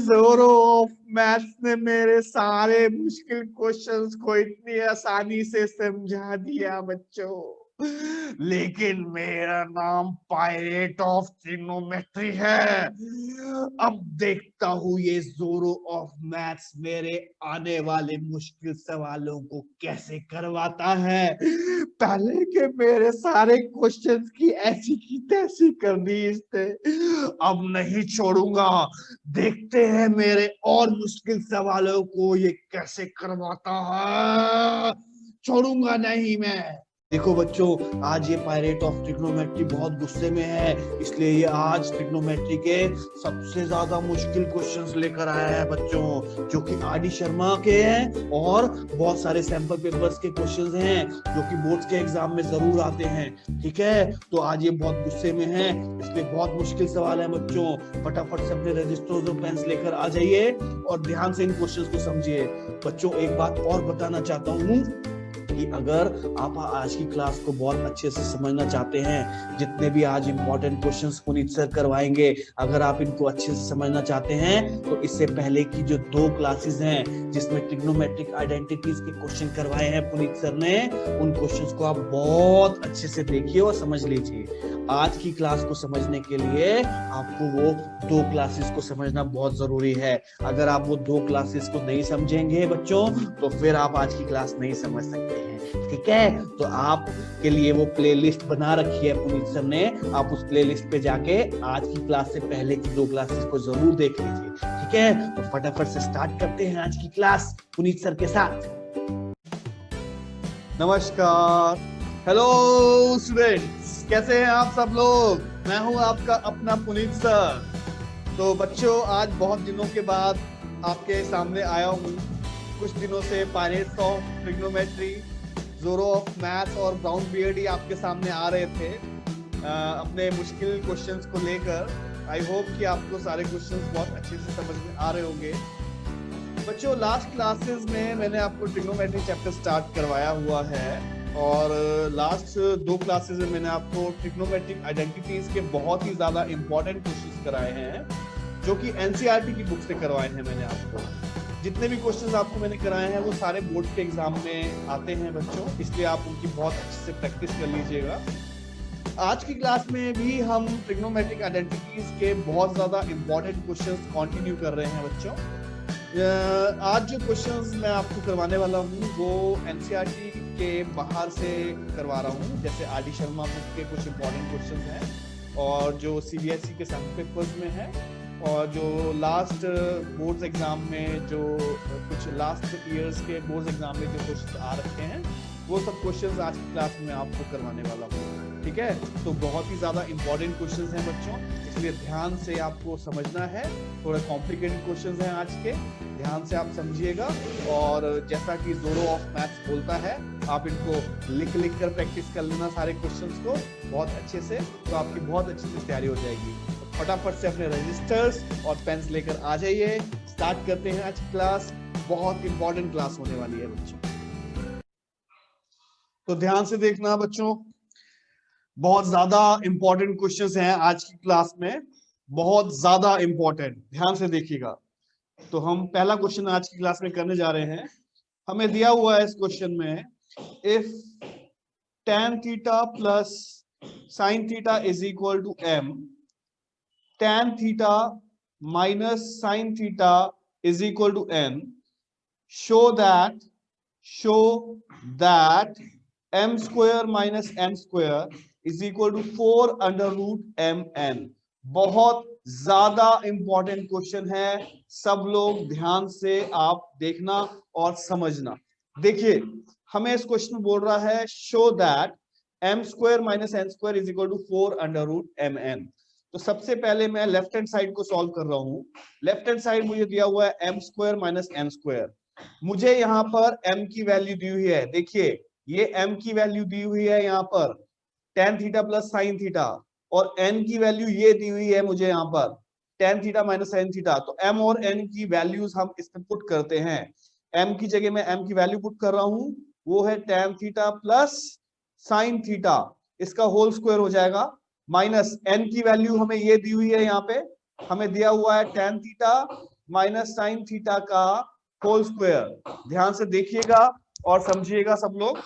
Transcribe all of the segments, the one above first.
जोरो of maths ने मेरे सारे मुश्किल क्वेश्चंस को इतनी आसानी से समझा दिया बच्चों, लेकिन मेरा नाम पायरेट ऑफ ट्रिग्नोमेट्री है। अब देखता हूँ ये जोरो ऑफ मैथ्स मेरे आने वाले मुश्किल सवालों को कैसे करवाता है। पहले के मेरे सारे क्वेश्चंस की ऐसी की तैसी कर दी इसने, अब नहीं छोड़ूंगा। देखते हैं मेरे और मुश्किल सवालों को ये कैसे करवाता है, छोड़ूंगा नहीं मैं। देखो बच्चों, आज ये पायरेट ऑफ ट्रिग्नोमेट्री बहुत गुस्से में है, इसलिए ये आज ट्रिग्नोमेट्री के सबसे ज्यादा मुश्किल क्वेश्चंस लेकर आया है बच्चों, जो कि आर डी शर्मा के हैं और बहुत सारे सैंपल पेपर्स के क्वेश्चंस हैं जो कि बोर्ड्स के एग्जाम में जरूर आते हैं। ठीक है, तो आज ये बहुत गुस्से में है, इसलिए बहुत मुश्किल सवाल है बच्चों। फटाफट से अपने रजिस्टर्स और पेन्स लेकर आ जाइए और ध्यान से इन क्वेश्चंस को समझिए। बच्चों, एक बात और बताना चाहता हूँ कि अगर आप आज की क्लास को बहुत अच्छे से समझना चाहते हैं, जितने भी आज इंपॉर्टेंट क्वेश्चंस पुनीत सर करवाएंगे, अगर आप इनको अच्छे से समझना चाहते हैं तो इससे पहले की जो 2 क्लासेस हैं जिसमें ट्रिग्नोमेट्रिक आइडेंटिटीज के क्वेश्चन करवाए हैं पुनीत सर ने, उन क्वेश्चंस को आप बहुत अच्छे से देखिए और समझ लीजिए। आज की क्लास को समझने के लिए आपको वो 2 क्लासेस को समझना बहुत जरूरी है। अगर आप वो 2 क्लासेस को नहीं समझेंगे बच्चों, तो फिर आप आज की क्लास नहीं समझ सकते हैं। ठीक है, तो आप के लिए वो प्लेलिस्ट बना रखी है पुनीत सर ने, आप उस प्लेलिस्ट पे जाके आज की क्लास से पहले की 2 क्लासेस को जरूर देख लीजिए। ठीक है, तो फटाफट से स्टार्ट करते हैं आज की क्लास पुनीत सर के साथ। नमस्कार, हेलो स्टूडेंट्स, कैसे हैं आप सब लोग? मैं हूं आपका अपना पुनीत सर। तो बच्चों, आज बहुत दिनों के बाद आपके सामने आया हूं। कुछ दिनों से पायरेट्स ऑफ ट्रिग्नोमेट्री, जोरो ऑफ मैथ्स और ब्राउन बियर्ड ही आपके सामने आ रहे थे अपने मुश्किल क्वेश्चंस को लेकर। आई होप कि आपको सारे क्वेश्चंस बहुत अच्छे से समझ में आ रहे होंगे। बच्चों, लास्ट क्लासेस में मैंने आपको ट्रिग्नोमेट्री चैप्टर स्टार्ट करवाया हुआ है और लास्ट 2 क्लासेस में मैंने आपको ट्रिग्नोमेट्रिक आइडेंटिटीज के बहुत ही ज्यादा इंपॉर्टेंट क्वेश्चंस कराए हैं, जो कि एनसीईआरटी की बुक से करवाए हैं मैंने आपको। जितने भी क्वेश्चंस आपको मैंने कराए हैं वो सारे बोर्ड के एग्जाम में आते हैं बच्चों, इसलिए आप उनकी बहुत अच्छे से प्रैक्टिस कर लीजिएगा। आज की क्लास में भी हम ट्रिग्नोमेट्रिक आइडेंटिटीज के बहुत ज्यादा इंपॉर्टेंट क्वेश्चंस कंटिन्यू कर रहे हैं बच्चों। आज जो क्वेश्चंस मैं आपको करवाने वाला हूँ वो एनसीईआरटी के बाहर से करवा रहा हूँ, जैसे आर डी शर्मा बुक के कुछ इंपॉर्टेंट क्वेश्चंस हैं और जो सीबीएसई के सैंपल पेपर्स में है और जो लास्ट बोर्ड्स एग्जाम में जो कुछ लास्ट ईयर्स के बोर्ड्स एग्जाम में जो क्वेश्चंस आ रखे हैं, वो सब क्वेश्चंस आज की क्लास में आपको करवाने वाला हूँ। ठीक है, तो बहुत ही ज्यादा इंपॉर्टेंट क्वेश्चंस हैं बच्चों, इसलिए ध्यान से आपको समझना है। थोड़े कॉम्प्लिकेटेड क्वेश्चंस हैं आज के, ध्यान से आप समझिएगा। और जैसा कि जोरो ऑफ मैथ्स बोलता है, आप इनको लिख कर प्रैक्टिस कर लेना सारे क्वेश्चंस को बहुत अच्छे से, तो आपकी बहुत अच्छे से तैयारी हो जाएगी। फटाफट से अपने रजिस्टर्स और पेन्स लेकर आ जाइए। स्टार्ट करते हैं आज की क्लास। बहुत इंपॉर्टेंट क्लास होने वाली है बच्चों, तो ध्यान से देखना बच्चों। बहुत ज्यादा इंपॉर्टेंट क्वेश्चंस हैं आज की क्लास में, बहुत ज्यादा इंपॉर्टेंट, ध्यान से देखिएगा। तो हम पहला क्वेश्चन आज की क्लास में करने जा रहे हैं। हमें दिया हुआ है इस क्वेश्चन में, if tan theta plus sin theta is equal to m, tan theta minus sin theta is equal to n, show that m square minus n square is equal to 4 under root mn। बहुत ज्यादा important question है, सब लोग ध्यान से आप देखना और समझना। देखिए, हमें इस क्वेश्चन में बोल रहा है show that m square minus n square is equal to 4 under root mn। तो सबसे पहले मैं लेफ्ट हैंड साइड को सॉल्व कर रहा हूं। लेफ्ट हैंड साइड मुझे दिया हुआ है m square minus n square. मुझे यहाँ पर m की वैल्यू दी हुई है, देखिए ये m की वैल्यू दी हुई है यहाँ पर tan theta plus sin theta, और n की वैल्यू ये दी हुई है मुझे यहाँ पर tan theta minus sin theta. तो m और n की वैल्यूज हम इसमें पुट करते हैं। m की जगह मैं m की वैल्यू पुट कर रहा हूँ, वो है tan theta plus sin theta, इसका होल स्क्वायर हो जाएगा, माइनस n की वैल्यू हमें ये दी हुई है, यहाँ पे हमें दिया हुआ है tan theta minus sine theta का होल स्क्वायर। ध्यान से देखिएगा और समझिएगा सब लोग।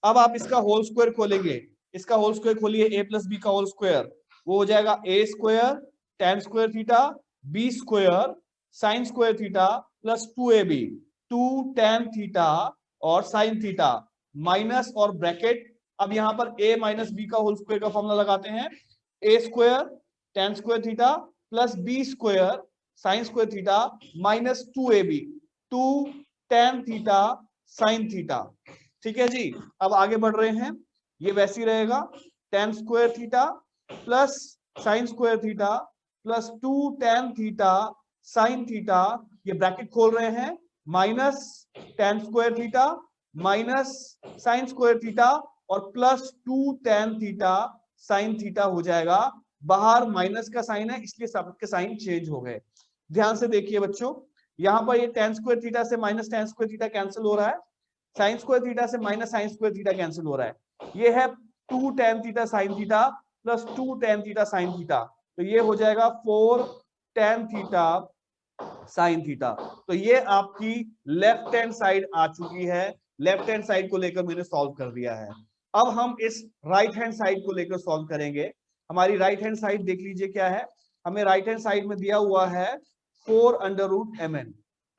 अब आप इसका होल स्क्वायर खोलेंगे, इसका होल स्क्वायर खोलिए, a प्लस बी का होल स्क्वायर, वो हो जाएगा a square tan square theta b square sine square theta plus 2ab 2 tan theta और साइन थीटा माइनस और ब्रैकेट। अब यहां पर a माइनस बी का होल स्क्वायर का फॉर्मूला लगाते हैं, a square tan square theta plus b square sine square theta minus 2ab 2 tan theta sine theta. ठीक है जी। अब आगे बढ़ रहे हैं, ये वैसे ही रहेगा tan square theta plus sine square theta plus 2 tan theta sine theta, ये ब्रैकेट खोल रहे हैं, minus tan square theta minus sine square theta और plus 2 tan theta sine theta हो जाएगा। बाहर माइनस का साइन है इसलिए सबके साइन चेंज हो गए। ध्यान से देखिए बच्चों, यहां पर ये tan स्क्वायर थीटा से minus tan square theta cancel हो रहा है, साइन स्क्वायर थीटा से minus sine square theta cancel हो रहा है। ये है 2 tan theta sine theta plus 2 tan theta sine theta, तो ये हो जाएगा 4 tan थीटा साइन थीटा। तो ये आपकी लेफ्ट हैंड साइड आ चुकी है, लेफ्ट हैंड साइड को लेकर मैंने सॉल्व कर दिया है। अब हम इस राइट हैंड साइड को लेकर सॉल्व करेंगे। हमारी राइट हैंड साइड देख लीजिए क्या है, हमें राइट हैंड साइड में दिया हुआ है 4 under root mn।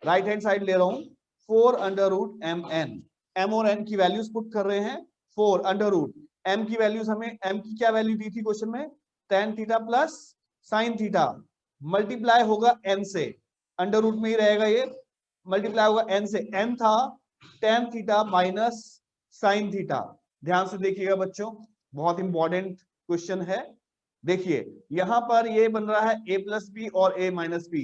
Right hand side ले रहा हूं 4 अंडर रूट mn, m और n की वैल्यूज पुट कर रहे हैं, 4 अंडर रूट m की वैल्यूज, हमें m की क्या वैल्यू दी थी क्वेश्चन में, tan theta plus sine theta, multiply होगा n से, अंडर रूट में ही रहेगा ये, मल्टीप्लाई होगा n से, n था tan theta minus sine theta. ध्यान से देखिएगा बच्चों, बहुत इंपॉर्टेंट क्वेश्चन है। देखिए यहां पर ये बन रहा है a प्लस बी और a माइनस बी,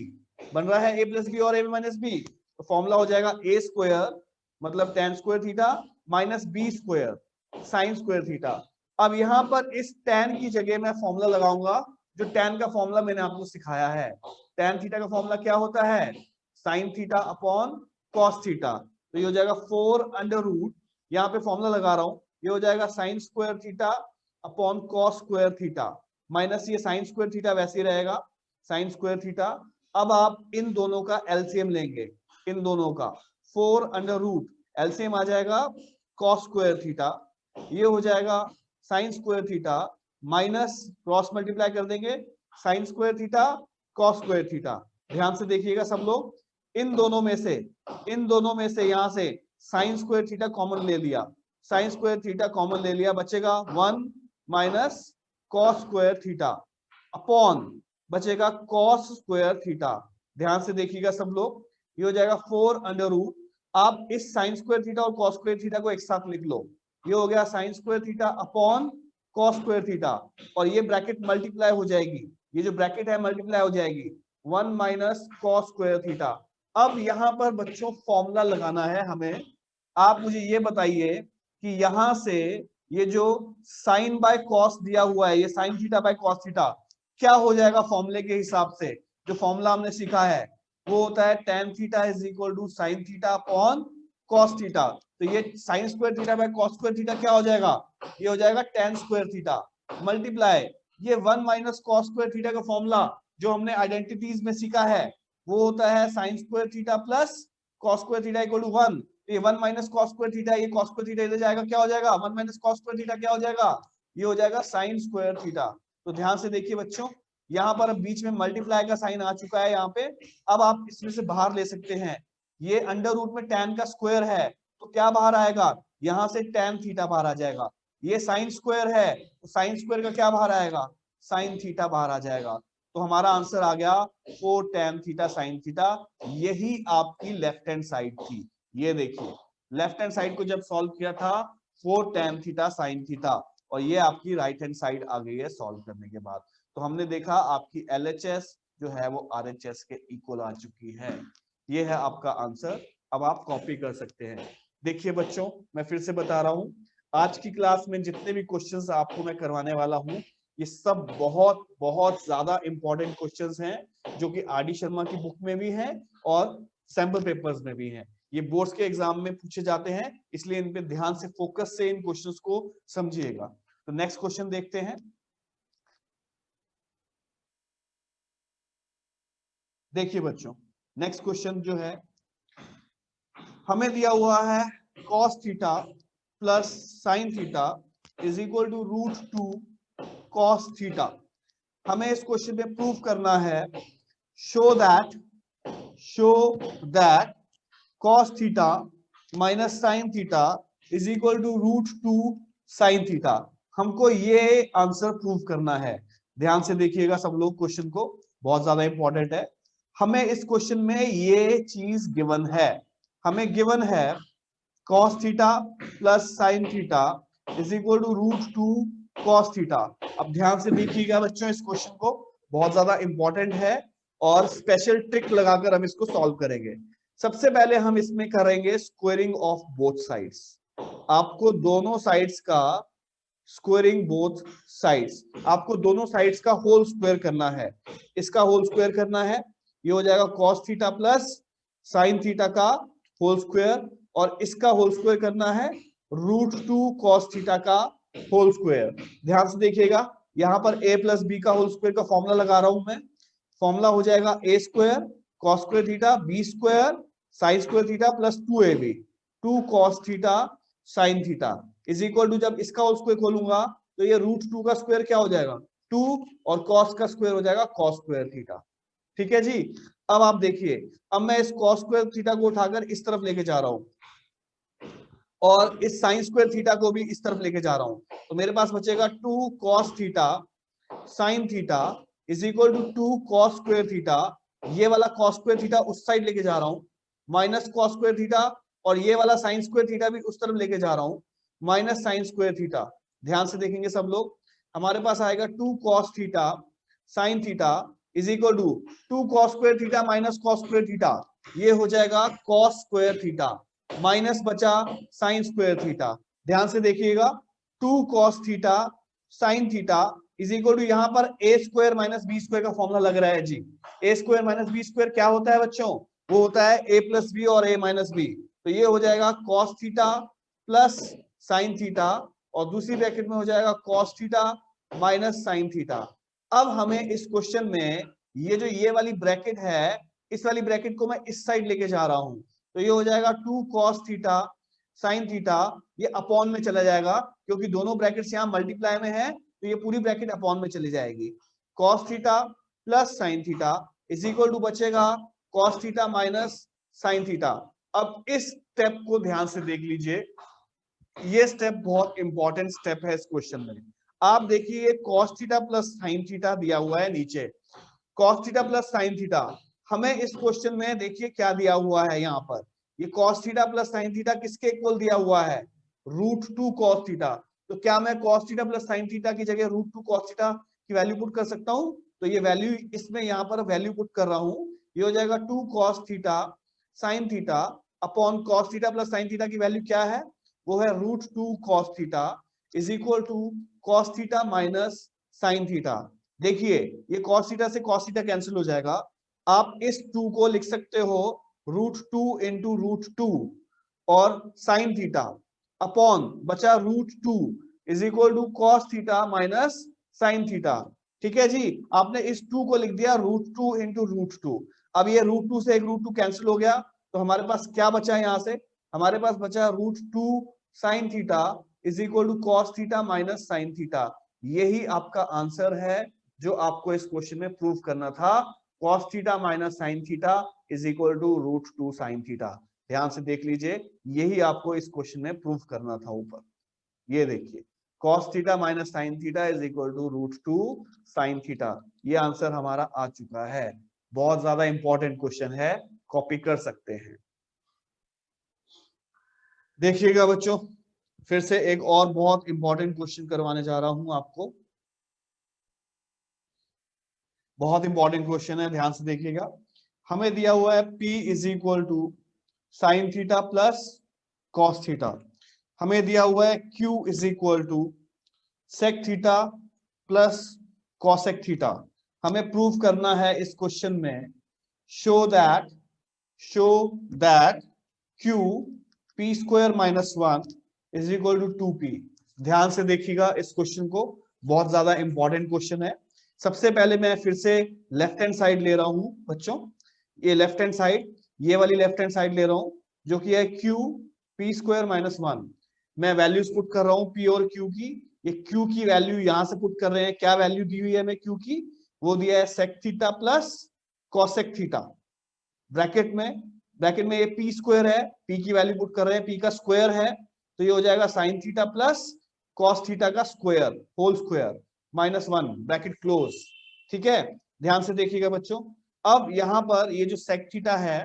बन रहा है a प्लस बी और a माइनस बी, तो फॉर्मूला हो जाएगा a स्क्वायर मतलब tan square theta minus b square sine square theta. अब यहां पर इस tan की जगह मैं फॉर्मूला लगाऊंगा जो tan का फॉर्मूला मैंने आपको सिखाया है। tan थीटा का फॉर्मूला क्या होता है, sine theta upon cos theta, तो ये हो जाएगा 4 अंडर रूट, यहाँ पे फॉर्मूला लगा रहा हूं, ये हो जाएगा sine square theta upon cos square theta minus ये साइन स्क्वायर थीटा वैसे ही रहेगा साइन स्क्वायर थीटा। अब आप इन दोनों का एलसीएम लेंगे, इन दोनों का 4 अंडर रूट एलसीएम आ जाएगा कॉस स्क्वायर थीटा, ये हो जाएगा sine square theta minus cross multiply कर देंगे sign square theta cos square theta. ध्यान से देखिएगा सब लोग, इन दोनों में से, इन दोनों में से यहां से साइन स्क्वायर थीटा कॉमन ले लिया, साइन स्क्वायर थीटा कॉमन ले लिया, बचेगा 1 minus cos square theta upon बचेगा कॉस स्क्वायर थीटा। ध्यान से देखिएगा सब लोग, ये हो जाएगा 4 अंडर रूट, आप इस साइन स्क्वायर थीटा और कॉस स्क्वायर थीटा को एक साथ लिख लो, ये हो गया sine square theta upon cos square theta, और ये ब्रैकेट मल्टीप्लाई हो जाएगी, ये जो ब्रैकेट है मल्टीप्लाई हो जाएगी 1 माइनस कॉस स्क्वायर थीटा। अब यहां पर बच्चों फॉर्मूला लगाना है हमें। आप मुझे ये बताइए कि यहां से ये जो साइन बाय कॉस दिया हुआ है, ये sine theta by cos theta क्या हो जाएगा फॉर्मूले के हिसाब से, जो फॉर्मूला हमने सीखा है वो होता है tan theta is equal to sine theta upon cos theta. तो ये sine square theta by cos square theta क्या हो जाएगा, ये हो जाएगा tan स्क्वायर थीटा मल्टीप्लाई ये 1 माइनस कॉस स्क्वायर थीटा का फॉर्मूला जो हमने आइडेंटिटीज में सीखा है वो होता है sine square theta plus cos square theta equal to 1, ये 1 माइनस कॉस स्क्वायर थीटा, ये कॉस स्क्वायर थीटा इधर जाएगा, क्या हो जाएगा 1 माइनस कॉस स्क्वायर थीटा क्या हो जाएगा, ये हो जाएगा साइन स्क्वायर थीटा। तो ध्यान से देखिए बच्चों, यहाँ पर बीच में मल्टीप्लाई का साइन आ चुका है यहाँ पे, अब आप इसमें से बाहर ले सकते हैं, ये अंडर रूट में tan का स्क्वायर है तो क्या बाहर आएगा, यहाँ से tan थीटा बाहर आ जाएगा, ये साइन स्क्वायर है तो साइन स्क्वायर का क्या बाहर आएगा, साइन थीटा बाहर आ जाएगा। तो हमारा आंसर आ गया 4 tan थीटा साइन थीटा, यही आपकी लेफ्ट हैंड साइड थी। ये देखिए लेफ्ट हैंड साइड को जब सॉल्व किया था 4 tan थीटा साइन थीटा, और ये आपकी राइट हैंड साइड आ गई है सॉल्व करने के बाद। तो हमने देखा आपकी LHS जो है वो RHS के इक्वल आ चुकी है। ये है आपका आंसर, अब आप कॉपी कर सकते हैं। देखिए बच्चों मैं फिर से बता रहा हूं, आज की क्लास में जितने भी क्वेश्चंस आपको मैं करवाने वाला हूं ये सब बहुत बहुत ज्यादा इंपॉर्टेंट क्वेश्चंस हैं जो कि RD शर्मा की बुक में भी हैं और सैंपल पेपर्स में भी हैं। ये बोर्ड्स के एग्जाम में पूछे जाते हैं, इसलिए इन पे ध्यान से फोकस से इन क्वेश्चंस को समझिएगा। तो नेक्स्ट क्वेश्चन देखते हैं। देखिए बच्चों नेक्स्ट क्वेश्चन जो है हमें दिया हुआ है cos theta plus sine theta is equal to √2 cos theta. हमें इस क्वेश्चन में प्रूव करना है show that cos theta minus sine theta is equal to √2 sine theta. हमको ये आंसर प्रूव करना है। ध्यान से देखिएगा सब लोग, क्वेश्चन को बहुत ज्यादा इंपॉर्टेंट है। हमें इस क्वेश्चन में ये चीज गिवन है, हमें गिवन है cos theta plus sine theta is equal to √2 cos theta. अब ध्यान से देखिएगा बच्चों, इस क्वेश्चन को बहुत ज्यादा इंपॉर्टेंट है और स्पेशल ट्रिक लगाकर हम इसको सॉल्व करेंगे। सबसे पहले हम इसमें करेंगे स्क्वायरिंग ऑफ बोथ साइड्स। आपको दोनों साइड्स का स्क्वायरिंग बोथ साइड्स, आपको दोनों साइड्स का होल स्क्वायर करना है। इसका होल स्क्वायर करना है, ये हो जाएगा cos theta plus sine theta का होल स्क्वायर, और इसका होल स्क्वायर करना है √2 cos थीटा का होल स्क्वायर। ध्यान से देखिएगा, यहां पर a प्लस बी का होल स्क्वायर का फॉर्मूला लगा रहा हूं मैं। फॉर्मूला हो जाएगा a square cos square theta b square sine square theta plus 2ab 2 cos theta sine theta is equal to, जब इसका होल स्क्वायर खोलूंगा तो ये √2 का स्क्वायर क्या हो जाएगा 2, और cos का स्क्वायर हो जाएगा cos स्क्वायर थीटा। ठीक है जी। अब आप देखिए, अब मैं इस cos स्क्वायर थीटा को उठाकर इस तरफ लेके जा रहा हूं और इस साइन स्क्वायर थीटा को भी इस तरफ लेके जा रहा हूं, तो मेरे पास बचेगा 2 cos theta sine theta is equal to 2 cos square theta. ये वाला cos स्क्वायर थीटा उस साइड लेके जा रहा हूं, माइनस cos स्क्वायर थीटा, और ये वाला साइन स्क्वायर थीटा भी उस तरफ लेके जा रहा हूं, माइनस साइन स्क्वायर थीटा। ध्यान से देखेंगे सब लोग, हमारे पास आएगा 2 cos theta sine theta is equal to 2 cos square theta minus cos square theta, ये हो जाएगा cos स्क्वायर थीटा, माइनस बचा साइन स्क्वायर थीटा। ध्यान से देखिएगा, 2 cos theta sine theta is equal to, यहां पर a square minus b square का फॉर्मूला लग रहा है जी। a square minus b square क्या होता है बच्चों, वो होता है a प्लस बी और a माइनस बी। तो ये हो जाएगा cos theta plus sine theta, और दूसरी ब्रैकेट में हो जाएगा cos theta minus sine theta. अब हमें इस क्वेश्चन में ये जो ये वाली ब्रैकेट है, इस वाली ब्रैकेट को मैं इस साइड लेके जा रहा हूं, तो ये हो जाएगा 2 cos थीटा साइन थीटा, ये अपॉन में चला जाएगा क्योंकि दोनों ब्रैकेट्स यहाँ मल्टीप्लाई में है, तो ये पूरी ब्रैकेट अपॉन में चली जाएगी। cos theta plus sine theta is equal to बचेगा cos theta minus sine theta. अब इस स्टेप को ध्यान से देख लीजिए, ये स्टेप बहुत इंपॉर्टेंट स्टेप है इस क्वेश्चन में। आप देखिए cos theta plus sine theta दिया हुआ है नीचे, cos theta plus sine theta. हमें इस क्वेश्चन में देखिए क्या दिया हुआ है, यहाँ पर ये cos theta plus sine theta किसके इक्वल दिया हुआ है, √2 cos थीटा। तो क्या मैं cos theta plus sine theta की जगह √2 cos थीटा की वैल्यू पुट कर सकता हूं? तो ये वैल्यू इसमें यहाँ पर वैल्यू पुट कर रहा हूं, ये हो जाएगा 2 cos theta sine theta upon cos theta plus sine theta की वैल्यू क्या है, वो है √2 cos theta is equal to cos theta minus sine theta. देखिए ये cos थीटा से cos थीटा कैंसिल हो जाएगा, आप इस 2 को लिख सकते हो √2 इंटू √2 और साइन थीटा अपॉन बचा √2 is equal to cos theta minus sine theta. ठीक है जी, आपने इस 2 को लिख दिया √2 इंटू √2। अब ये √2 से एक √2 कैंसिल हो गया, तो हमारे पास क्या बचा है, यहां से हमारे पास बचा √2 sine theta is equal to cos theta minus sine theta. यही आपका आंसर है जो आपको इस क्वेश्चन में प्रूव करना था, cos theta minus sine theta is equal to √2 sine theta. ध्यान से देख लीजिए, यही आपको इस क्वेश्चन में प्रूव करना था ऊपर। ये देखिए cos theta minus sine theta is equal to √2 sine theta, ये आंसर हमारा आ चुका है। बहुत ज्यादा इंपॉर्टेंट क्वेश्चन है, कॉपी कर सकते हैं। देखिएगा बच्चों, फिर से एक और बहुत इंपॉर्टेंट क्वेश्चन करवाने जा रहा हूं आपको। बहुत इंपॉर्टेंट क्वेश्चन है, ध्यान से देखिएगा। हमें दिया हुआ है P is equal to sine theta plus cos theta. हमें दिया हुआ है Q is equal to sec theta plus cosec theta. हमें प्रूव करना है इस क्वेश्चन में show that Q P square minus 1 is equal to 2P। ध्यान से देखिएगा इस क्वेश्चन को, बहुत ज्यादा इंपॉर्टेंट क्वेश्चन है। सबसे पहले मैं फिर से लेफ्ट हैंड साइड ले रहा हूं बच्चों, ये लेफ्ट हैंड साइड, ये वाली लेफ्ट हैंड साइड ले रहा हूं जो कि है क्यू पी स्क्वायर माइनस 1। मैं वैल्यूज पुट कर रहा हूं पी और क्यू की। ये क्यू की वैल्यू यहां से पुट कर रहे हैं, क्या वैल्यू दी हुई है हमें क्यू की, वो दिया है sec theta plus cosec theta. Bracket में ये पी स्क्वायर है, पी की वैल्यू पुट कर रहे हैं, पी का स्क्वायर है तो ये हो जाएगा sine theta plus cos theta का square whole square minus 1 bracket close. ठीक है, ध्यान से देखिएगा बच्चों। अब यहां पर ये जो सेक थीटा है,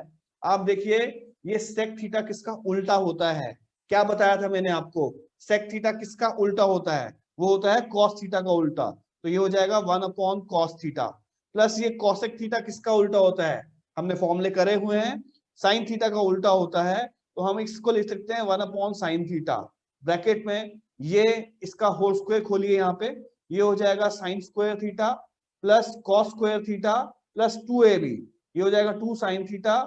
आप देखिए ये सेक थीटा किसका उल्टा होता है, क्या बताया था मैंने आपको, सेक थीटा किसका उल्टा होता है, वो होता है कॉस थीटा का उल्टा। तो ये हो जाएगा 1 अपॉन कॉस थीटा प्लस ये कॉसेक थीटा किसका उल्टा होता है, हमने फॉर्मूले करे हुए हैं, साइन थीटा का उल्टा होता है। तो हम इसको लिख सकते हैं 1 अपॉन साइन थीटा, ब्रैकेट में ये इसका होल स्क्वायर खोलिए यहाँ पे, ये हो जाएगा sine square theta plus cos square theta plus 2ab, ये हो जाएगा 2 साइन थीटा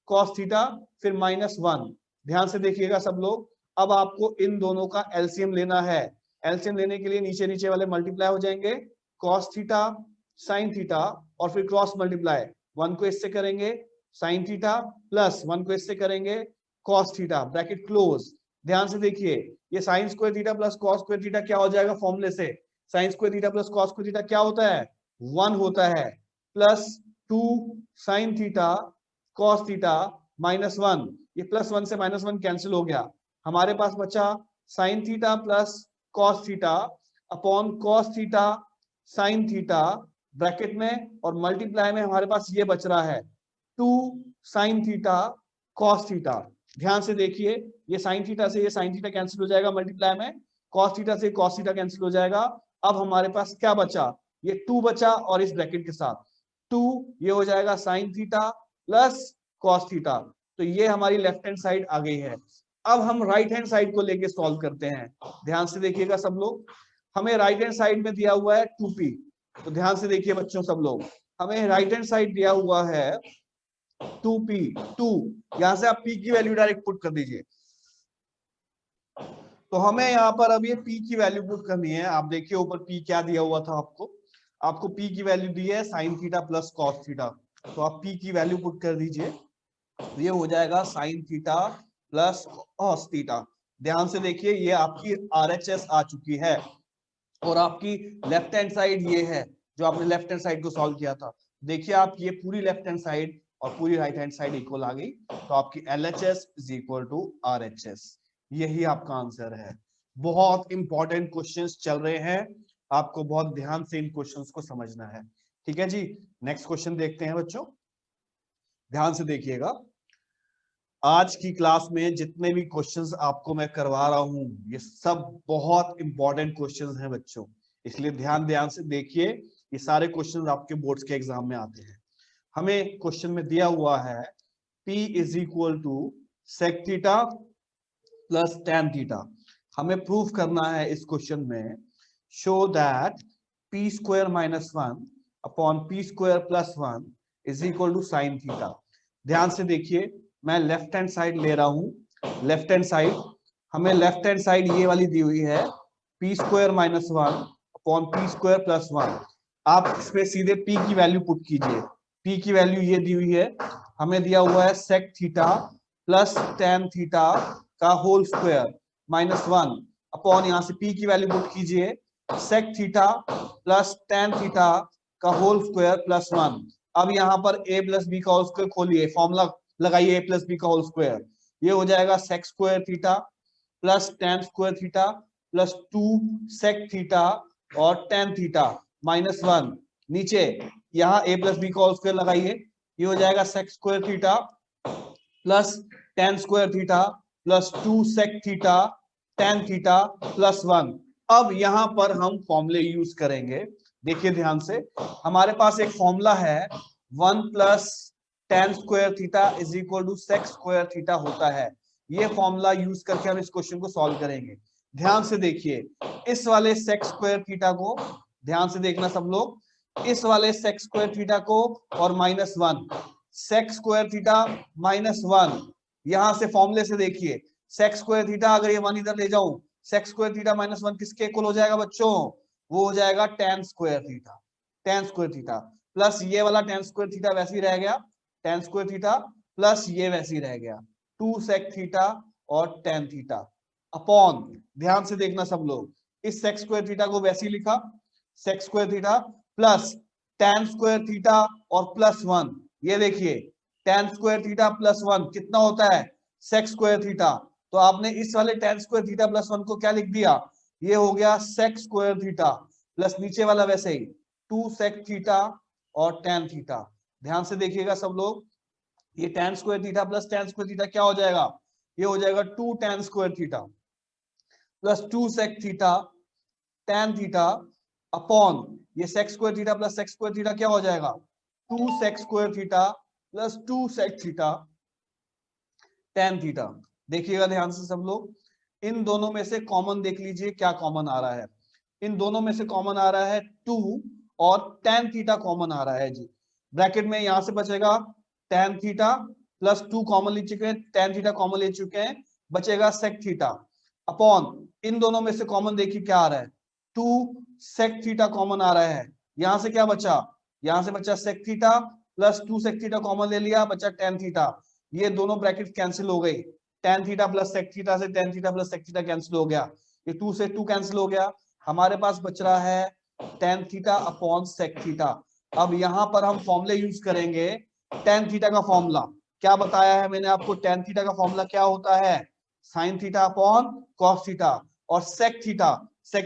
कॉस थीटा फिर माइनस 1। ध्यान से देखिएगा सब लोग, अब आपको इन दोनों का एलसीएम लेना है। एलसीएम लेने के लिए नीचे नीचे वाले मल्टीप्लाई हो जाएंगे, कॉस थीटा साइन थीटा और फिर क्रॉस मल्टीप्लाई, 1 को इससे करेंगे साइन थीटा प्लस 1 को इससे करेंगे कॉस थीटा ब्रैकेट क्लोज। ध्यान से देखिए ये sine square theta plus cos square theta क्या हो जाएगा फॉर्मूले से, sign square theta plus cos square theta क्या होता है 1 होता है, plus 2 sine theta cos theta minus 1, ये प्लस 1 से माइनस 1 कैंसिल हो गया, हमारे पास बचा sign theta plus cos theta upon cos theta sine theta bracket में और मल्टीप्लाई में हमारे पास ये बच रहा है 2 साइन थीटा कॉस थीटा। ध्यान से देखिए ये साइन थीटा से ये साइन थीटा कैंसिल हो जाएगा मल्टीप्लाई में, कॉस थीटा से कॉस थीटा कैंसिल हो जाएगा। अब हमारे पास क्या बचा, ये 2 बचा और इस ब्रैकेट के साथ 2, ये हो जाएगा sine theta plus cos theta. तो ये हमारी लेफ्ट हैंड साइड आ गई है। अब हम राइट हैंड साइड को लेके सॉल्व करते हैं। ध्यान से देखिएगा सब लोग, हमें राइट हैंड साइड में दिया हुआ है 2p, तो ध्यान से देखिए बच्चों सब लोग, हमें राइट हैंड साइड दिया हुआ है 2p, 2, यहां से आप p की वैल्यू डायरेक्ट पुट कर दीजिए। तो हमें यहाँ पर अब ये p की वैल्यू पुट करनी है। आप देखिए ऊपर p क्या दिया हुआ था आपको p की वैल्यू दी है sine theta plus cos theta, तो आप p की वैल्यू पुट कर दीजिए, ये हो जाएगा sine theta plus cos theta. ध्यान से देखिए ये आपकी RHS आ चुकी है और आपकी लेफ्ट हैंड साइड ये है जो आपने लेफ्ट हैंड साइड को सॉल्व किया था। देखिए आप ये पूरी लेफ्ट हैंड साइड और पूरी राइट हैंड साइड इक्वल आ गई, तो आपकी LHS is equal to RHS, यही आपका आंसर है। बहुत इंपॉर्टेंट क्वेश्चंस चल रहे हैं, आपको बहुत ध्यान से इन क्वेश्चंस को समझना है। ठीक है जी, नेक्स्ट क्वेश्चन देखते हैं बच्चों, ध्यान से देखिएगा। आज की क्लास में जितने भी क्वेश्चंस आपको मैं करवा रहा हूं ये सब बहुत इंपॉर्टेंट क्वेश्चंस हैं बच्चों, इसलिए ध्यान से देखिए, ये सारे क्वेश्चंस आपके बोर्ड्स के एग्जाम में आते हैं। हमें क्वेश्चन में दिया हुआ है P is equal to sec theta plus tan theta. हमें प्रूफ करना है इस क्वेश्चन में, show that p square minus 1 upon p square plus 1 is equal to sine theta. ध्यान से देखिए मैं लेफ्ट हैंड साइड ले रहा हूं, लेफ्ट हैंड साइड, हमें लेफ्ट हैंड साइड ये वाली दी हुई है p square minus 1 upon p square plus 1। आप इसमें सीधे p की वैल्यू पुट कीजिए, p की वैल्यू ये दी हुई है, हमें दिया हुआ है sec theta plus tan theta का होल स्क्वायर माइनस 1 अपॉन यहाँ से p की वैल्यू पुट कीजिए sec theta plus tan theta का होल स्क्वायर प्लस 1। अब यहाँ पर a प्लस बी का होल स्क्वायर खोलिए, फॉर्मूला लगाइए a प्लस बी का होल स्क्वायर, ये हो जाएगा sec square theta plus tan square theta plus 2 sec theta और टैन थीटा माइनस 1। नीचे यहाँ a प्लस बी का होल स्क्वायर लगाइए, ये हो जाएगा sec square theta plus tan square theta plus 2 sec theta tan theta plus 1। अब यहां पर हम फॉर्मूले यूज करेंगे, देखिए ध्यान से, हमारे पास एक फॉर्मूला है 1 plus tan square theta is equal to sec square theta होता है। ये फॉर्मूला यूज करके हम इस क्वेश्चन को सॉल्व करेंगे। ध्यान से देखिए इस वाले सेक स्क्वायर थीटा को, ध्यान से देखना सब लोग, इस वाले सेक स्क्वायर थीटा को और minus 1, sec square theta minus 1, यहां से फॉर्मूले से देखिए सेक स्क्वायर थीटा अगर ये 1 इधर ले जाऊं, सेक स्क्वायर थीटा माइनस 1 किसके इक्वल हो जाएगा बच्चों, वो हो जाएगा tan square theta, tan square theta plus ये वाला टैन स्क्वायर थीटा वैसे ही रह गया, tan स्क्वायर थीटा प्लस ये वैसे ही रह गया 2 sec थीटा और tan थीटा अपॉन, ध्यान से देखना सब लोग, इस sec स्क्वायर थीटा को वैसे ही लिखा sec square theta plus tan square theta और प्लस 1, ये देखिए tan स्क्वायर थीटा प्लस 1 कितना होता है sec स्क्वायर थीटा, तो आपने इस वाले tan स्क्वायर थीटा प्लस 1 को क्या लिख दिया, ये हो गया sec स्क्वायर थीटा प्लस नीचे वाला वैसे ही 2 sec थीटा और tan थीटा। ध्यान से देखिएगा सब लोग, ये tan square theta plus tan square theta क्या हो जाएगा, ये हो जाएगा 2 tan square theta plus 2 sec theta tan theta upon ये sec square theta plus sec square theta क्या हो जाएगा 2 sec square theta plus 2 sec theta tan theta. देखिएगा ध्यान से सब लोग, इन दोनों में से कॉमन देख लीजिए क्या कॉमन आ रहा है, इन दोनों में से कॉमन आ रहा है 2 और tan थीटा कॉमन आ रहा है जी। ब्रैकेट में यहां से बचेगा tan थीटा प्लस 2 कॉमन ले चुके हैं, tan थीटा कॉमन ले चुके हैं, बचेगा sec थीटा अपॉन इन दोनों में से कॉमन देखिए क्या आ रहा है 2 sec थीटा कॉमन आ रहा है, यहां से क्या बचा, यहां से बचा sec theta plus 2 sec theta common ले लिया, बचा tan थीटा, ये दोनों ब्रैकेट कैंसिल हो गई, tan theta plus sec theta से tan theta plus sec theta cancel हो गया, ये 2 से 2 कैंसिल हो गया, हमारे पास बच रहा है tan theta upon sec theta. अब यहां पर हम फॉर्मूले यूज करेंगे tan थीटा का फॉर्मूला, क्या बताया है मैंने आपको, tan थीटा का फॉर्मूला क्या होता है sin theta upon cos theta, और sec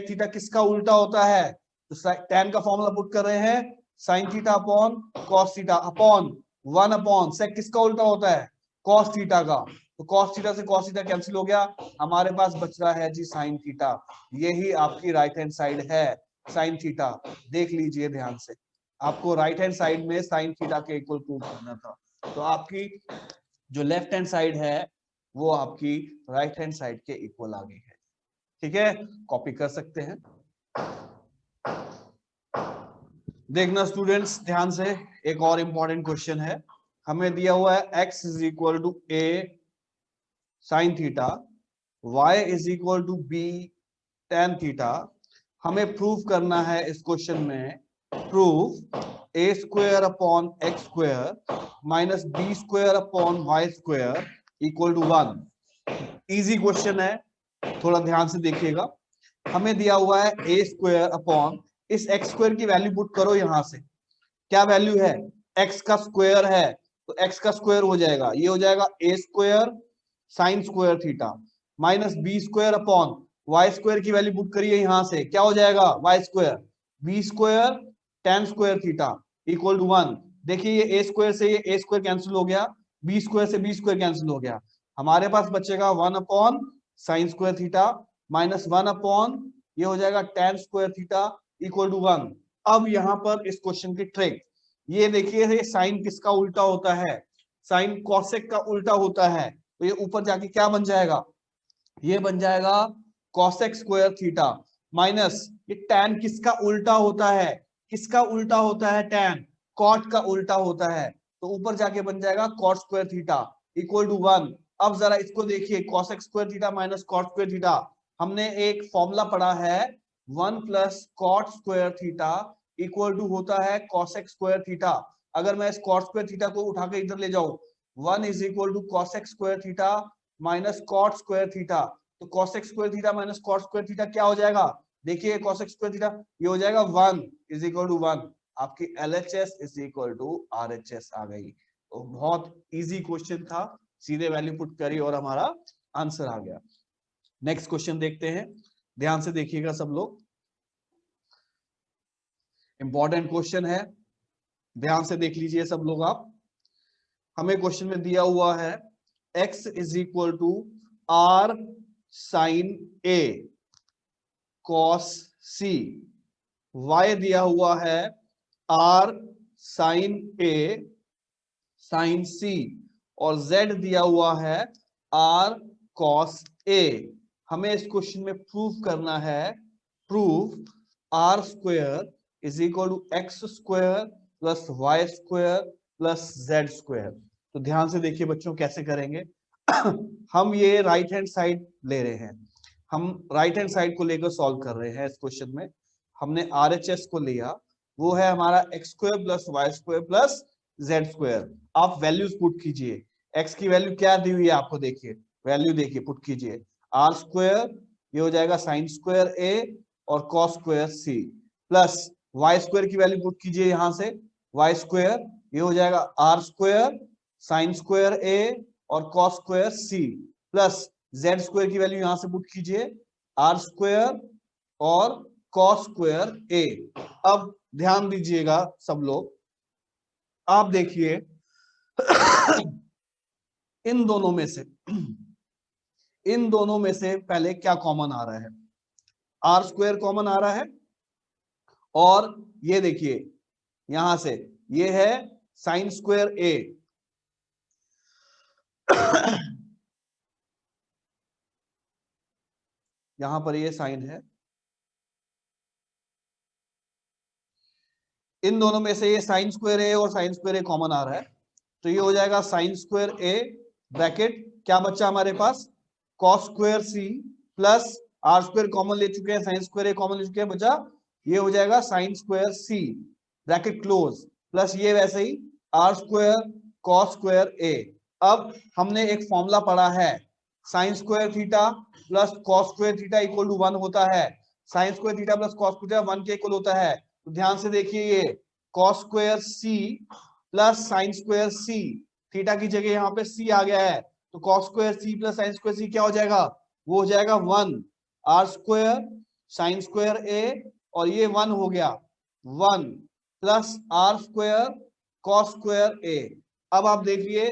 थीटा किसका उल्टा होता है, तो tan का फॉर्मूला पुट कर रहे हैं sin theta upon cos theta upon 1 upon sec किसका उल्टा होता है cos थीटा का, तो cos थीटा से cos थीटा कैंसिल हो गया, हमारे पास बच रहा है जी sin थीटा, यही आपकी राइट हैंड साइड है sin थीटा। देख लीजिए ध्यान से, आपको राइट हैंड साइड में sin थीटा के इक्वल प्रूव करना था, तो आपकी जो लेफ्ट हैंड साइड है वो आपकी राइट हैंड साइड के इक्वल आ गई है। ठीक है, कॉपी कर सकते हैं। देखना स्टूडेंट्स ध्यान से, एक और इंपॉर्टेंट क्वेश्चन है, हमें दिया हुआ है x is equal to a sin theta, y is equal to b tan theta, हमें प्रूव करना है इस क्वेश्चन में, prove a square upon x square minus b square upon y square equal to 1। Easy question है, थोड़ा ध्यान से देखिएगा, हमें दिया हुआ है a स्क्वायर अपॉन, इस x स्क्वायर की वैल्यू पुट करो, यहां से क्या वैल्यू है x का स्क्वायर है, तो x का स्क्वायर हो जाएगा, ये हो जाएगा a square sine square theta minus b square upon y square की वैल्यू पुट करिए यहां से, क्या हो जाएगा y square b square tan square theta equal to 1। देखिए ये a स्क्वायर से ये a स्क्वायर कैंसिल हो गया, b स्क्वायर से b स्क्वायर कैंसिल हो गया, हमारे पास बचेगा 1 upon sine square theta minus 1 upon ये हो जाएगा tan square theta equal to 1। अब यहां पर इस क्वेश्चन की ट्रिक, ये देखिए साइन किसका उल्टा होता है, साइन कॉसेक का उल्टा होता है, तो ये ऊपर जाके क्या बन जाएगा, ये बन जाएगा कॉसेक स्क्वायर थीटा माइनस ये टैन किसका उल्टा होता है, किसका उल्टा होता है टैन, कॉट का उल्टा होता है, तो ऊपर जाके बन जाएगा cot square theta equal to 1। अब जरा इसको देखिए cosec square theta minus cot square theta, हमने एक फॉर्मूला पढ़ा है 1 plus cot square theta equal to होता है कॉसेक स्क्वायर थीटा। अगर मैं इस कॉट स्क्वायर थीटा को उठा के इधर ले जाऊं, 1 is equal to cosec square theta minus cot square theta, तो cosec square theta minus cot square theta क्या हो जाएगा, देखिए कॉसेक स्क्वायर थीटा ये हो जाएगा 1 इज इक्वल टू 1, आपकी LHS is equal to RHS आ गई। तो बहुत इजी क्वेश्चन था, सीधे वैल्यू पुट करी और हमारा आंसर आ गया। नेक्स्ट क्वेश्चन देखते हैं, ध्यान से देखिएगा सब लोग, इंपॉर्टेंट क्वेश्चन है, ध्यान से देख लीजिए सब लोग आप। हमें क्वेश्चन में दिया हुआ है x is equal to r sine a cos c, y दिया हुआ है r sine a sine c, और z दिया हुआ है r cos a। हमें इस क्वेश्चन में प्रूव करना है, prove r square is equal to x square plus y square plus z square. तो ध्यान से देखिए बच्चों कैसे करेंगे हम ये राइट हैंड साइड ले रहे हैं, हम राइट हैंड साइड को लेकर सॉल्व कर रहे हैं। इस क्वेश्चन में हमने RHS को लिया, वो है हमारा x square plus y square plus Z square. आप वैल्यूज पुट कीजिए, एक्स की वैल्यू क्या दी हुई है आपको, देखिए वैल्यू देखिए पुट कीजिए, आर स्क्वायर ये हो जाएगा साइन स्क्वायर ए और cos square C, plus Y square की वैल्यू पुट कीजिए यहां से, वाई स्क्वायर ये हो जाएगा are square sine square A और cos square C, plus Z square की वैल्यू यहां से पुट कीजिए, आर स्क्वायर और कॉस स्क्वायर ए। अब ध्यान दीजिएगा सब लोग, आप देखिए इन दोनों में से इन दोनों में से पहले क्या कॉमन आ रहा है, आर स्क्वायर कॉमन आ रहा है, और ये देखिए यहां से ये है साइन स्क्वायर ए यहां पर ये साइन है, इन दोनों में से ये साइन स्क्वायर ए और साइन स्क्वायर ए कॉमन आ रहा है, तो ये हो जाएगा साइन स्क्वायर ए ब्रैकेट क्या बच्चा हमारे पास cos square C, plus R square common ले चुके हैं, साइन स्क्वायर ए कॉमन ले चुके हैं बच्चा, ये हो जाएगा sine square c bracket close, plus ये वैसे ही आर स्क्वायर कॉस स्क्वायर ए। अब हमने एक फॉर्मूला पढ़ा है, sine square theta plus cos square theta equal to 1 होता है, sine square theta plus cos theta 1 के इक्वल होता है, तो ध्यान से देखिए ये cos square C plus sine square C, theta की जगह यहाँ पे सी आ गया है, तो cos square C plus sine square C क्या हो जाएगा, वो हो जाएगा 1 R square sine square A, और ये 1 हो गया 1 plus R square cos square ए। अब आप देखिए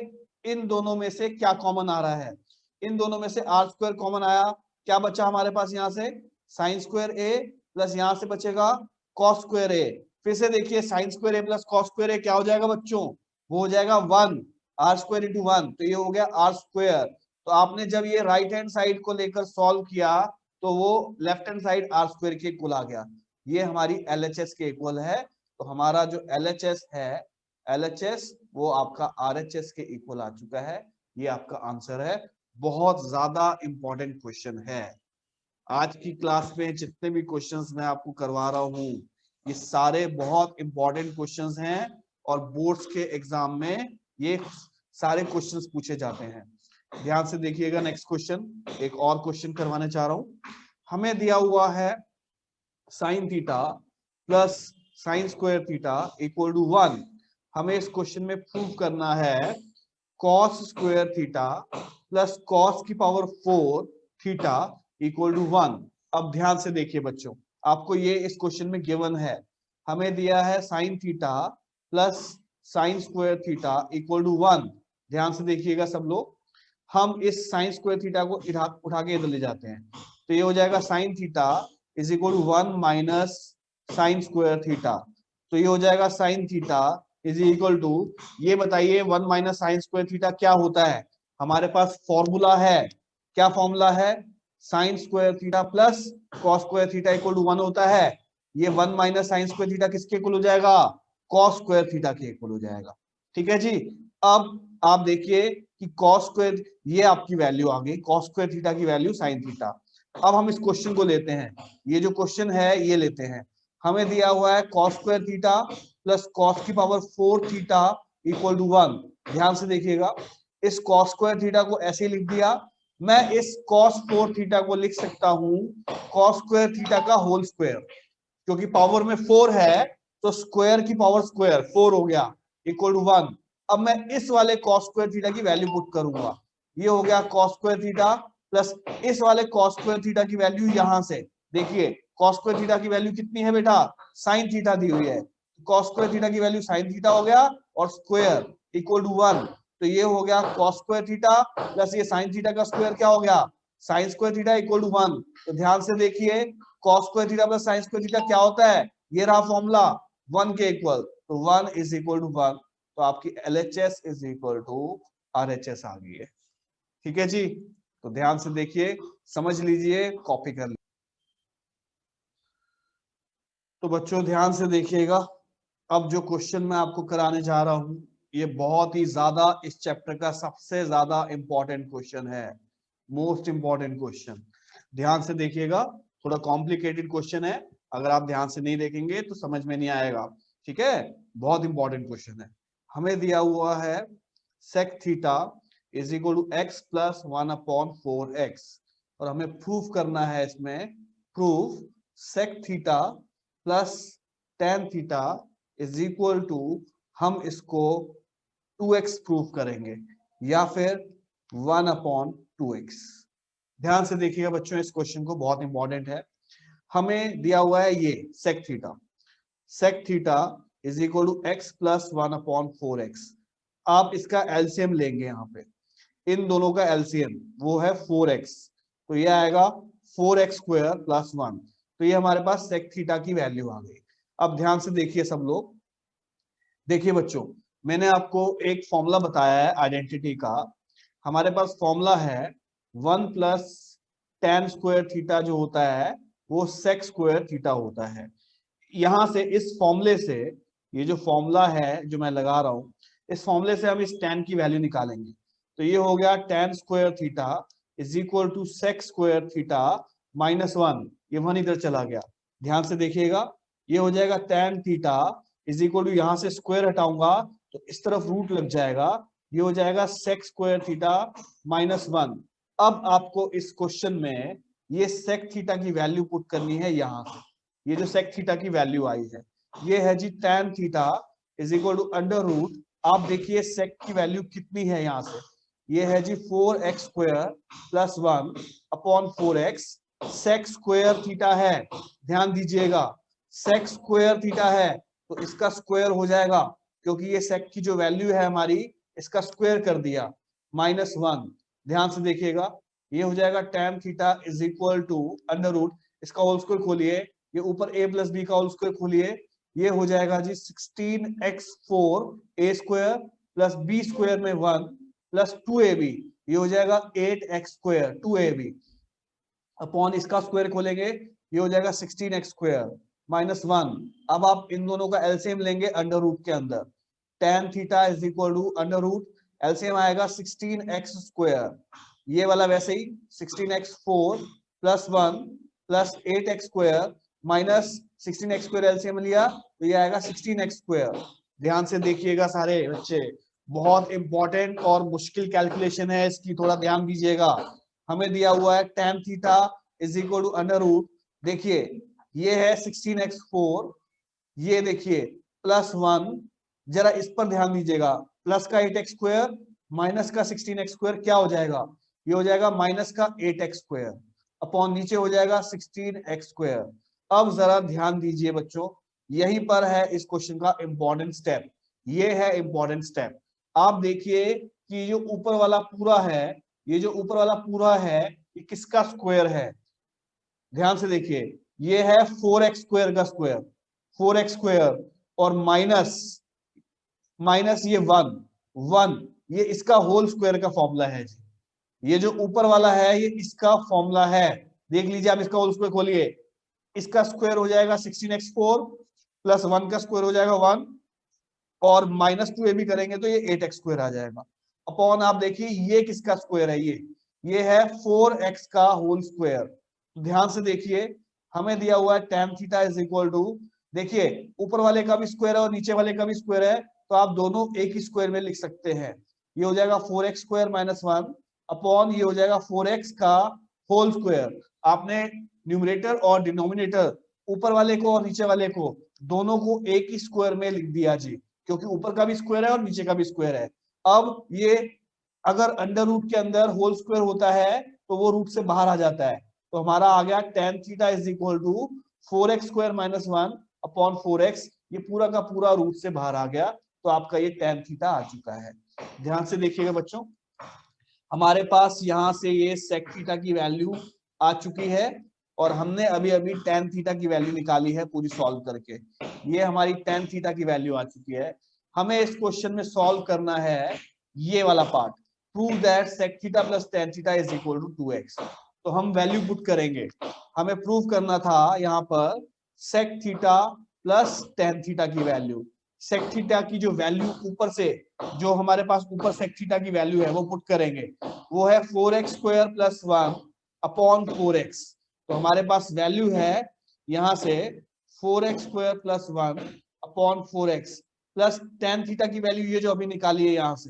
इन दोनों में से क्या कॉमन आ रहा है, इन दोनों में से आर स्क्वायर कॉमन आया, क्या बचा हमारे पास यहाँ से साइन स्क्वायर ए प्लस यहाँ से बचेगा कॉस स्क्वायर ए, फिर से देखिए sign square A plus cos square A क्या हो जाएगा बच्चों, वो हो जाएगा 1 आर स्क्वायर इंटू 1, तो ये हो गया आर स्क्वायर। तो आपने जब ये राइट हैंड साइड को लेकर सॉल्व किया तो वो left hand side r square के इक्वल आ गया, ये हमारी एलएचएस के इक्वल है, तो हमारा जो एलएचएस है एलएचएस वो आपका आरएचएस के इक्वल आ चुका है, ये आपका आंसर है। बहुत ज्यादा इंपॉर्टेंट क्वेश्चन है, आज की क्लास में जितने भी क्वेश्चंस मैं आपको करवा रहा हूं ये सारे बहुत इंपॉर्टेंट क्वेश्चंस हैं, और बोर्ड्स के एग्जाम में ये सारे क्वेश्चंस पूछे जाते हैं। ध्यान से देखिएगा नेक्स्ट क्वेश्चन, एक और क्वेश्चन करवाने चाह रहा हूं, हमें दिया हुआ है sine theta plus sine square theta equal to 1, हमें इस क्वेश्चन में प्रूव करना है cos square theta plus cos की पावर 4 थीटा इक्वल टू 1। अब ध्यान से देखिए बच्चों, आपको ये इस क्वेश्चन में गिवन है, हमें दिया है sine theta plus sine square theta equal to 1, ध्यान से देखिएगा सब लोग, हम इस साइन स्क्वायर थीटा को उठा के इधर ले जाते हैं, तो ये हो जाएगा sine theta is equal to 1 minus sine square theta, तो ये हो जाएगा sine theta is equal to, ये बताइए 1 माइनस साइन स्क्वायर थीटा क्या होता है, हमारे पास फॉर्मूला है, क्या फॉर्मूला है, sine square theta plus cos square theta equal to 1 होता है, ये 1 माइनस साइन स्क्वायर थीटा किसके इक्वल हो जाएगा, कॉस स्क्वायर थीटा के इक्वल हो जाएगा, ठीक है जी। अब आप देखिए कि कॉस स्क्वायर ये आपकी वैल्यू आ गई, कॉस स्क्वायर थीटा की वैल्यू साइन थीटा। अब हम इस क्वेश्चन को लेते हैं, ये जो क्वेश्चन है ये लेते हैं, हमें दिया हुआ है cos square theta plus cos की पावर 4 थीटा इक्वल टू 1, ध्यान से देखिएगा, इस कॉस स्क्वायर थीटा को ऐसे लिख दिया, मैं इस कॉस 4 थीटा को लिख सकता हूं कॉस स्क्वायर थीटा का होल स्क्वायर, क्योंकि पावर में 4 है तो स्क्वायर की पावर स्क्वायर 4 हो गया इक्वल टू 1। अब मैं इस वाले कॉस स्क्वायर थीटा की वैल्यू पुट करूंगा, ये हो गया कॉस स्क्वायर थीटा प्लस इस वाले कॉस स्क्वायर थीटा की वैल्यू यहां से देखिए, कॉस स्क्वायर थीटा की वैल्यू कितनी है बेटा, साइन थीटा दी हुई है, कॉस स्क्वायर थीटा की वैल्यू साइन थीटा हो गया और स्क्वायर इक्वल टू 1, तो ये हो गया कॉस स्क्वायर थीटा प्लस ये साइन थीटा का स्क्वायर क्या हो गया sine square theta equal to 1। तो ध्यान से देखिए cos square theta plus sine square theta क्या होता है, ये रहा फॉर्मूला 1 के इक्वल, तो 1 इज इक्वल टू 1, तो आपकी LHS is equal to RHS आ गई है, ठीक है जी। तो ध्यान से देखिए, समझ लीजिए, कॉपी कर लीजिए। तो बच्चों ध्यान से देखिएगा, अब जो क्वेश्चन मैं आपको कराने जा रहा हूं ये बहुत ही ज्यादा इस चैप्टर का सबसे ज्यादा इंपॉर्टेंट क्वेश्चन है, मोस्ट इंपॉर्टेंट क्वेश्चन, ध्यान से देखिएगा, थोड़ा कॉम्प्लिकेटेड क्वेश्चन है, अगर आप ध्यान से नहीं देखेंगे तो समझ में नहीं आएगा, ठीक है, बहुत इंपॉर्टेंट क्वेश्चन है। हमें दिया हुआ है sec theta is equal to x plus 1/4x और हमें प्रूफ करना है इसमें proof sec theta plus tan theta is equal to, हम इसको 2x प्रूफ करेंगे या फिर 1/2x। ध्यान से देखिएगा बच्चों, इस क्वेश्चन को, बहुत इंपॉर्टेंट है। हमें दिया हुआ है ये sec theta is equal to x plus 1/4x। आप इसका एलसीएम लेंगे, यहाँ पे इन दोनों का एलसीएम वो है 4x, तो ये आएगा 4x स्क्वायर प्लस 1। तो ये हमारे पास sec थीटा की वैल्यू आ गई। अब ध्यान से देखिए सब लोग, देखिए बच्चों, मैंने आपको एक फॉर्मूला बताया है आइडेंटिटी का। हमारे पास फॉर्मूला है 1 प्लस tan स्क्वायर थीटा जो होता है वो sec स्क्वायर थीटा होता है। यहां से इस फॉर्मूले से, ये जो फॉर्मूला है जो मैं लगा रहा हूं, इस फॉर्मूले से हम इस tan की वैल्यू निकालेंगे। तो ये हो गया tan square theta is equal to sec square theta minus 1, ये 1 इधर चला गया। ध्यान से देखिएगा, ये हो जाएगा tan theta is equal to, यहां से स्क्वायर हटाऊंगा तो इस तरफ रूट लग जाएगा, ये हो जाएगा sec स्क्वायर थीटा माइनस 1। अब आपको इस क्वेश्चन में ये sec थीटा की वैल्यू पुट करनी है। यहाँ से ये जो sec थीटा की वैल्यू आई है ये है जी tan theta is equal to under root, आप देखिए sec की वैल्यू कितनी है, यहाँ से ये है जी 4x square plus 1/4x। sec square theta है, ध्यान दीजिएगा sec स्क्वायर थीटा है तो इसका स्क्वायर हो जाएगा, क्योंकि ये sec की जो वैल्यू है हमारी, इसका स्क्वायर कर दिया माइनस 1। ध्यान से देखिएगा, ये हो जाएगा tan theta is equal to under root, इसका होल स्क्वायर खोलिए, ये ऊपर a प्लस बी का होल स्क्वायर खोलिए, ये हो जाएगा जी 16x4 a square plus b square में 1 प्लस 2ab, ये हो जाएगा 8x स्क्वायर 2ab अपॉन इसका स्क्वायर खोलेंगे, ये हो जाएगा 16x स्क्वायर माइनस 1। अब आप इन दोनों का एलसीएम लेंगे अंडर रूट के अंदर, tan theta is equal to under root, LCM आएगा 16x स्क्वायर, ये वाला वैसे ही 16x4 plus 1 plus 8x square minus 16x square, LCM लिया तो ये आएगा 16x स्क्वायर। ध्यान से देखिएगा सारे बच्चे, बहुत इंपॉर्टेंट और मुश्किल कैलकुलेशन है इसकी, थोड़ा ध्यान दीजिएगा। हमें दिया हुआ है tan theta is equal to under root, देखिए ये है 16x4, ये देखिए प्लस 1, जरा इस पर ध्यान दीजिएगा, प्लस का 8x स्क्वायर माइनस का 16x स्क्वायर क्या हो जाएगा, ये हो जाएगा माइनस का 8x स्क्वायर अपॉन नीचे हो जाएगा 16x स्क्वायर। अब जरा ध्यान दीजिए बच्चों, यहीं पर है इस क्वेश्चन का इंपॉर्टेंट स्टेप, ये है इंपॉर्टेंट स्टेप। आप देखिए कि जो ऊपर वाला पूरा है, ये जो ऊपर वाला पूरा है ये किसका स्क्वायर है, ध्यान से देखिए, ये है 4x स्क्वायर का स्क्वायर, 4x स्क्वायर और माइनस माइनस ये 1 ये इसका होल स्क्वायर का फॉर्मूला है जी। ये जो ऊपर वाला है ये इसका फॉर्मूला है, देख लीजिए आप, इसका होल स्क्वायर खोलिए, इसका स्क्वायर हो जाएगा 16x4 प्लस 1 का स्क्वायर हो जाएगा 1 और माइनस 2ab करेंगे तो ये 8x स्क्वायर आ जाएगा अपॉन, आप देखिए ये किसका स्क्वायर है, ये है 4x का होल स्क्वायर। ध्यान से देखिए, हमें दिया हुआ है tan theta is equal to, देखिए ऊपर वाले का भी स्क्वायर है और नीचे वाले का भी स्क्वायर है, तो आप दोनों एक ही स्क्वायर में लिख सकते हैं। ये हो जाएगा 4x स्क्वायर माइनस 1 अपॉन, ये हो जाएगा 4x का होल स्क्वायर। आपने न्यूमरेटर और डिनोमिनेटर, ऊपर वाले को और नीचे वाले को, दोनों को एक ही स्क्वायर में लिख दिया जी, क्योंकि ऊपर का भी स्क्वायर है और नीचे का भी स्क्वायर है। अब ये अगर अंडर रूट के अंदर होल स्क्वायर होता है तो वो रूट से बाहर आ जाता है, तो हमारा आ गया tan theta is equal to 4x square minus 1 upon 4x, ये पूरा का पूरा रूट से बाहर आ गया, तो आपका ये tan थीटा आ चुका है। ध्यान से देखिएगा बच्चों, हमारे पास यहाँ से ये sec थीटा की वैल्यू आ चुकी है और हमने अभी अभी tan थीटा की वैल्यू निकाली है पूरी सॉल्व करके, ये हमारी tan थीटा की वैल्यू आ चुकी है। हमें इस क्वेश्चन में सॉल्व करना है ये वाला part, prove that sec theta plus tan theta is equal to 2x। तो हम वैल्यू पुट करेंगे, हमें प्रूव करना था यहाँ पर sec theta plus tan theta की वैल्यू, sec थीटा की जो वैल्यू ऊपर से, जो हमारे पास ऊपर sec थीटा की वैल्यू है वो पुट करेंगे, वो है 4x square plus 1 upon 4x। तो हमारे पास वैल्यू है यहाँ से 4x square plus 1 upon 4x, plus tan theta की वैल्यू ये जो अभी निकाली है यहाँ से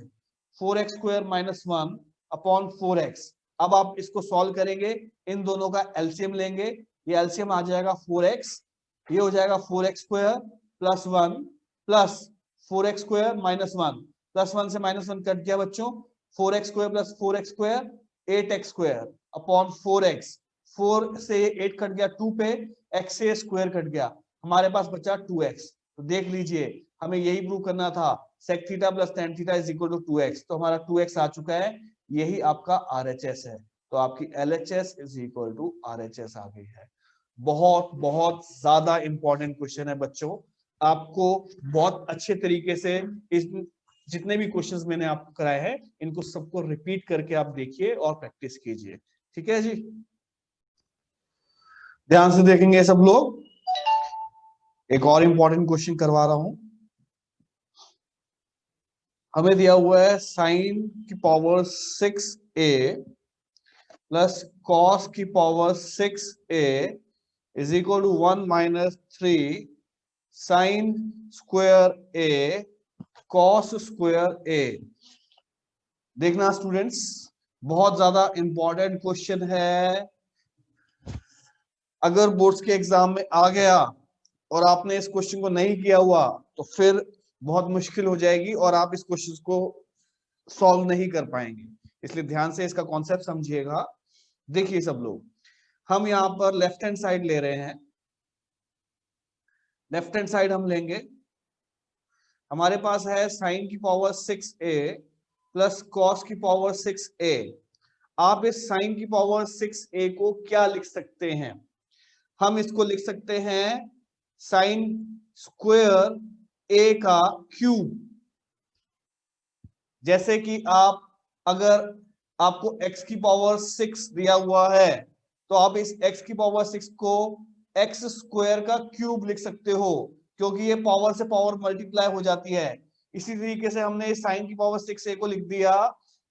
4x² - 1 अपॉन 4x। अब आप इसको सॉल्व करेंगे, इन दोनों का एलसीएम लेंगे, ये एलसीएम आ जाएगा 4x, ये हो जाएगा 4x² + 1 प्लस 4x² - 1 प्लस 1 से -1 कट गया बच्चों, 4x² + 4x² 8x² upon 4x। 4 से 8 कट गया 2 पे, x से स्क्वायर कट गया, हमारे पास बचा 2x। तो देख लीजिए हमें यही प्रूव करना था, sec theta plus tan theta is equal to 2x, तो हमारा 2x आ चुका है, यही आपका RHS है। तो आपकी LHS is equal to RHS आ गई है। बहुत बहुत ज्यादा इंपॉर्टेंट क्वेश्चन है बच्चों, आपको बहुत अच्छे तरीके से इस जितने भी क्वेश्चंस मैंने आपको कराए हैं इनको सबको रिपीट करके आप देखिए और प्रैक्टिस कीजिए, ठीक है जी। ध्यान से देखेंगे सब लोग। एक और इंपॉर्टेंट क्वेश्चन करवा रहा हूं, हमें दिया हुआ है sin की पावर 6a प्लस cos की power 6a is equal to 1 - 3 sin square a cos square a। देखना स्टूडेंट्स, बहुत ज्यादा इंपॉर्टेंट क्वेश्चन है। अगर बोर्ड्स के एग्जाम में आ गया और आपने इस क्वेश्चन को नहीं किया हुआ तो फिर बहुत मुश्किल हो जाएगी और आप इस क्वेश्चन को सॉल्व नहीं कर पाएंगे, इसलिए ध्यान से इसका कॉन्सेप्ट समझिएगा। देखिए सब लोग, हम यहाँ पर लेफ्ट हैंड साइड ले रहे हैं, लेफ्ट हैंड साइड हम लेंगे, हमारे पास है साइन की पावर 6a प्लस कॉस की पावर 6a। आप इस साइन की पावर 6a को क्या लिख सकते हैं, हम इसको लिख सकते हैं साइन स्क्वायर a का क्यूब। जैसे कि आप अगर आपको x की पावर 6 दिया हुआ है तो आप इस x की पावर 6 को x स्क्वायर का क्यूब लिख सकते हो, क्योंकि ये पावर से पावर मल्टीप्लाई हो जाती है। इसी तरीके से हमने इस साइन की पावर 6a को लिख दिया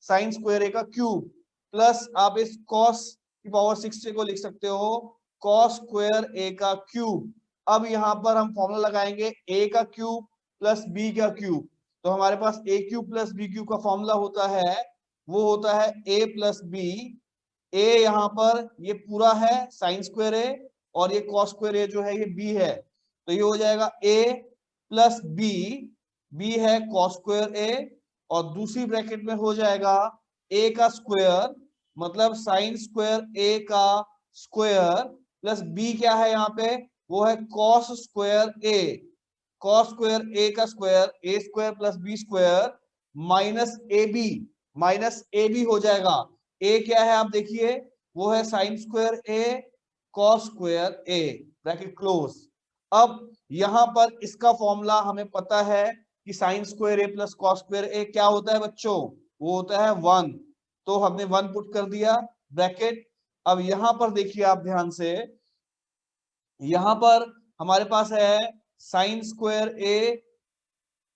साइन स्क्वायर a का क्यूब, प्लस आप इस cos की पावर 6a को लिख सकते हो cos स्क्वायर a का क्यूब। अब यहां पर हम फॉर्मूला लगाएंगे a का क्यूब प्लस b का क्यूब, तो हमारे पास a cube plus b cube का फॉर्मूला होता है, वो होता है a प्लस बी। a यहाँ पर ये पूरा है साइन स्क्वायर a और ये कॉस स्क्वायर a जो है ये b है, तो ये हो जाएगा a प्लस बी, b है कॉस स्क्वायर a और दूसरी ब्रैकेट में हो जाएगा a का स्क्वायर मतलब साइन स्क्वायर a का स्क्वायर प्लस b क्या है यहाँ पे, वो है cos square a, cos square a का square a square plus b square minus A B हो जाएगा। a क्या है आप देखिए, वो है sine square a cos square a, bracket close. अब यहां पर इसका फॉर्मूला हमें पता है कि sine square a plus cos square a क्या होता है बच्चों, वो होता है 1, तो हमने 1 पुट कर दिया ब्रैकेट। अब यहां पर देखिए आप ध्यान से, यहां पर हमारे पास है साइन स्क्वायर a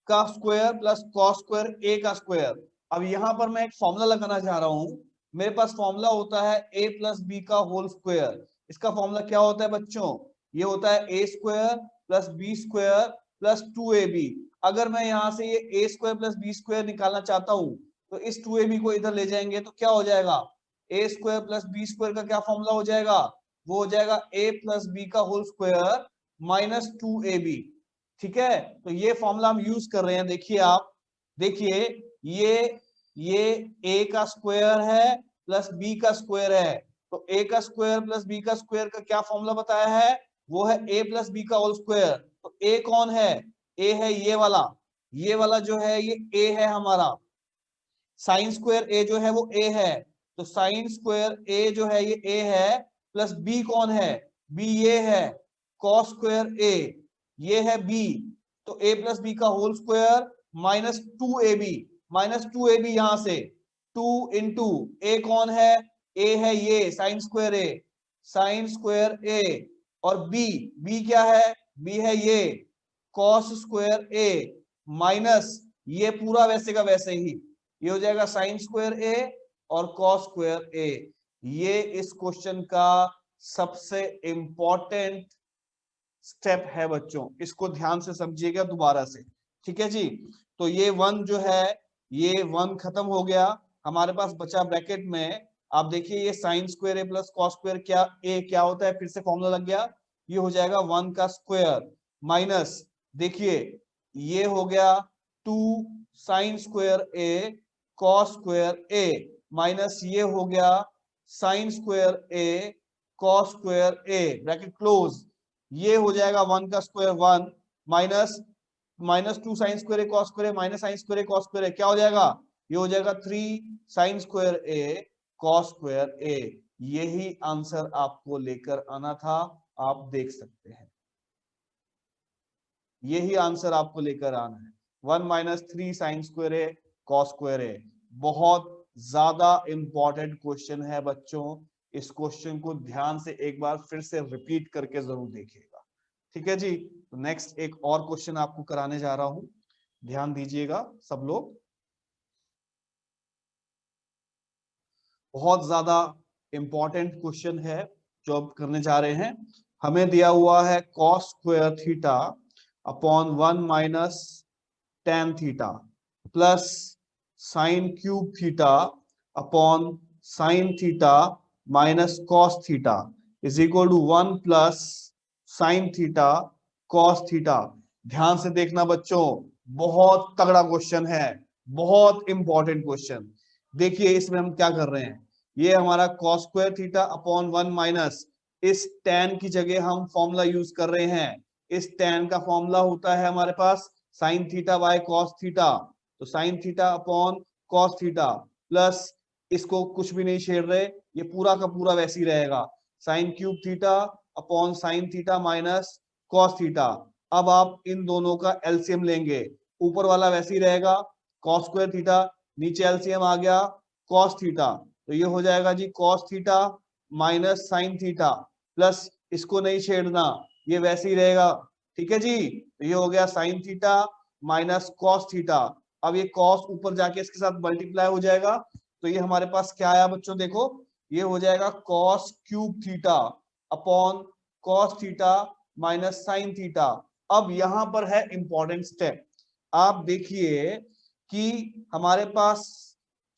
का square plus cos square a का स्क्वायर। अब यहां पर मैं एक फॉर्मूला लगाना चाह रहा हूं, मेरे पास फॉर्मूला होता है a प्लस बी का होल स्क्वायर। इसका फॉर्मूला क्या होता है बच्चों, ये होता है a square plus b square plus 2ab। अगर मैं यहां से ये a square plus b square निकालना चाहता हूं तो इस 2ab को इधर ले जाएंगे तो क्या हो जाएगा, a square plus b square का क्या फॉर्मूला हो जाएगा, वो हो जाएगा a प्लस बी का होल स्क्वायर माइनस 2ab। ठीक है, तो ये फॉर्मूला हम यूज कर रहे हैं। देखिए आप देखिए ये a का स्क्वायर है प्लस b का स्क्वायर है, तो a का स्क्वायर प्लस b का स्क्वायर का क्या फॉर्मूला बताया है, वो है a प्लस b का होल स्क्वायर। तो a कौन है, a है ये वाला जो है ये a है हमारा, साइन स्क्वायर a जो है वो a है, तो साइन स्क्वायर a जो है ये a है, प्लस b कौन है, b ये है, कॉस स्क्वायर a ये है b, तो a प्लस बी का होल स्क्वायर माइनस 2ab यहां से 2 इंटू a कौन है, a है ये साइन स्क्वायर a और b क्या है, b है ये कॉस स्क्वायर a माइनस ये पूरा वैसे का वैसे ही, ये हो जाएगा साइन स्क्वायर a और कॉस स्क्वायर a। ये इस क्वेश्चन का सबसे इंपॉर्टेंट स्टेप है बच्चों, इसको ध्यान से समझिएगा दोबारा से, ठीक है जी। तो ये 1 जो है ये 1 खत्म हो गया, हमारे पास बचा ब्रैकेट में, आप देखिए ये साइन स्क्वायर ए प्लस कॉस स्क्वायर क्या होता है, फिर से फॉर्मूला लग गया, ये हो जाएगा 1 का स्क्वायर माइनस, देखिए ये हो गया 2 sine square A cos square A minus ये हो गया sine square A cos square A, bracket close, ये हो जाएगा 1 का square 1 minus minus 2 sine square A cos square A minus sine square A cos square A, क्या हो जाएगा, ये हो जाएगा 3 sine square A cos square A. यही आंसर आपको लेकर आना था, आप देख सकते हैं, यही आंसर आपको लेकर आना है, 1 minus 3 sine square A cos square ए। बहुत ज्यादा इंपॉर्टेंट क्वेश्चन है बच्चों, इस क्वेश्चन को ध्यान से एक बार फिर से रिपीट करके जरूर देखिएगा, ठीक है जी। तो नेक्स्ट एक और क्वेश्चन आपको कराने जा रहा हूं, ध्यान दीजिएगा सब लोग, बहुत ज्यादा इंपॉर्टेंट क्वेश्चन है जो अब करने जा रहे हैं। हमें दिया हुआ है cos square theta upon 1 minus tan theta plus sine cube theta upon sine theta minus cos theta is equal to 1 plus sine theta cos theta. ध्यान से देखना बच्चों, बहुत तगड़ा क्वेश्चन है, बहुत इंपॉर्टेंट क्वेश्चन। देखिए इसमें हम क्या कर रहे हैं, ये हमारा cos square theta upon 1 minus, इस tan की जगह हम फॉर्मूला यूज कर रहे हैं, इस tan का फॉर्मूला होता है हमारे पास sine theta by cos theta, तो sine theta upon cos theta plus, इसको कुछ भी नहीं छेड़ रहे, ये पूरा का पूरा वैसे ही रहेगा, sign cube theta upon sine theta minus cos theta. अब आप इन दोनों का एलसीएम लेंगे, ऊपर वाला वैसे ही रहेगा कॉस स्क्वायर थीटा, नीचे एलसीएम आ गया कॉस थीटा, तो ये हो जाएगा जी cos theta minus sine theta plus, इसको नहीं छेड़ना ये वैसे ही रहेगा, ठीक है जी। तो ये हो गया sign theta minus cos theta, अब ये कॉस ऊपर जाके इसके साथ मल्टीप्लाई हो जाएगा, तो ये हमारे पास क्या आया बच्चों, देखो ये हो जाएगा cos cube theta upon cos theta minus sine theta. अब यहां पर है इंपॉर्टेंट स्टेप, आप देखिए कि हमारे पास,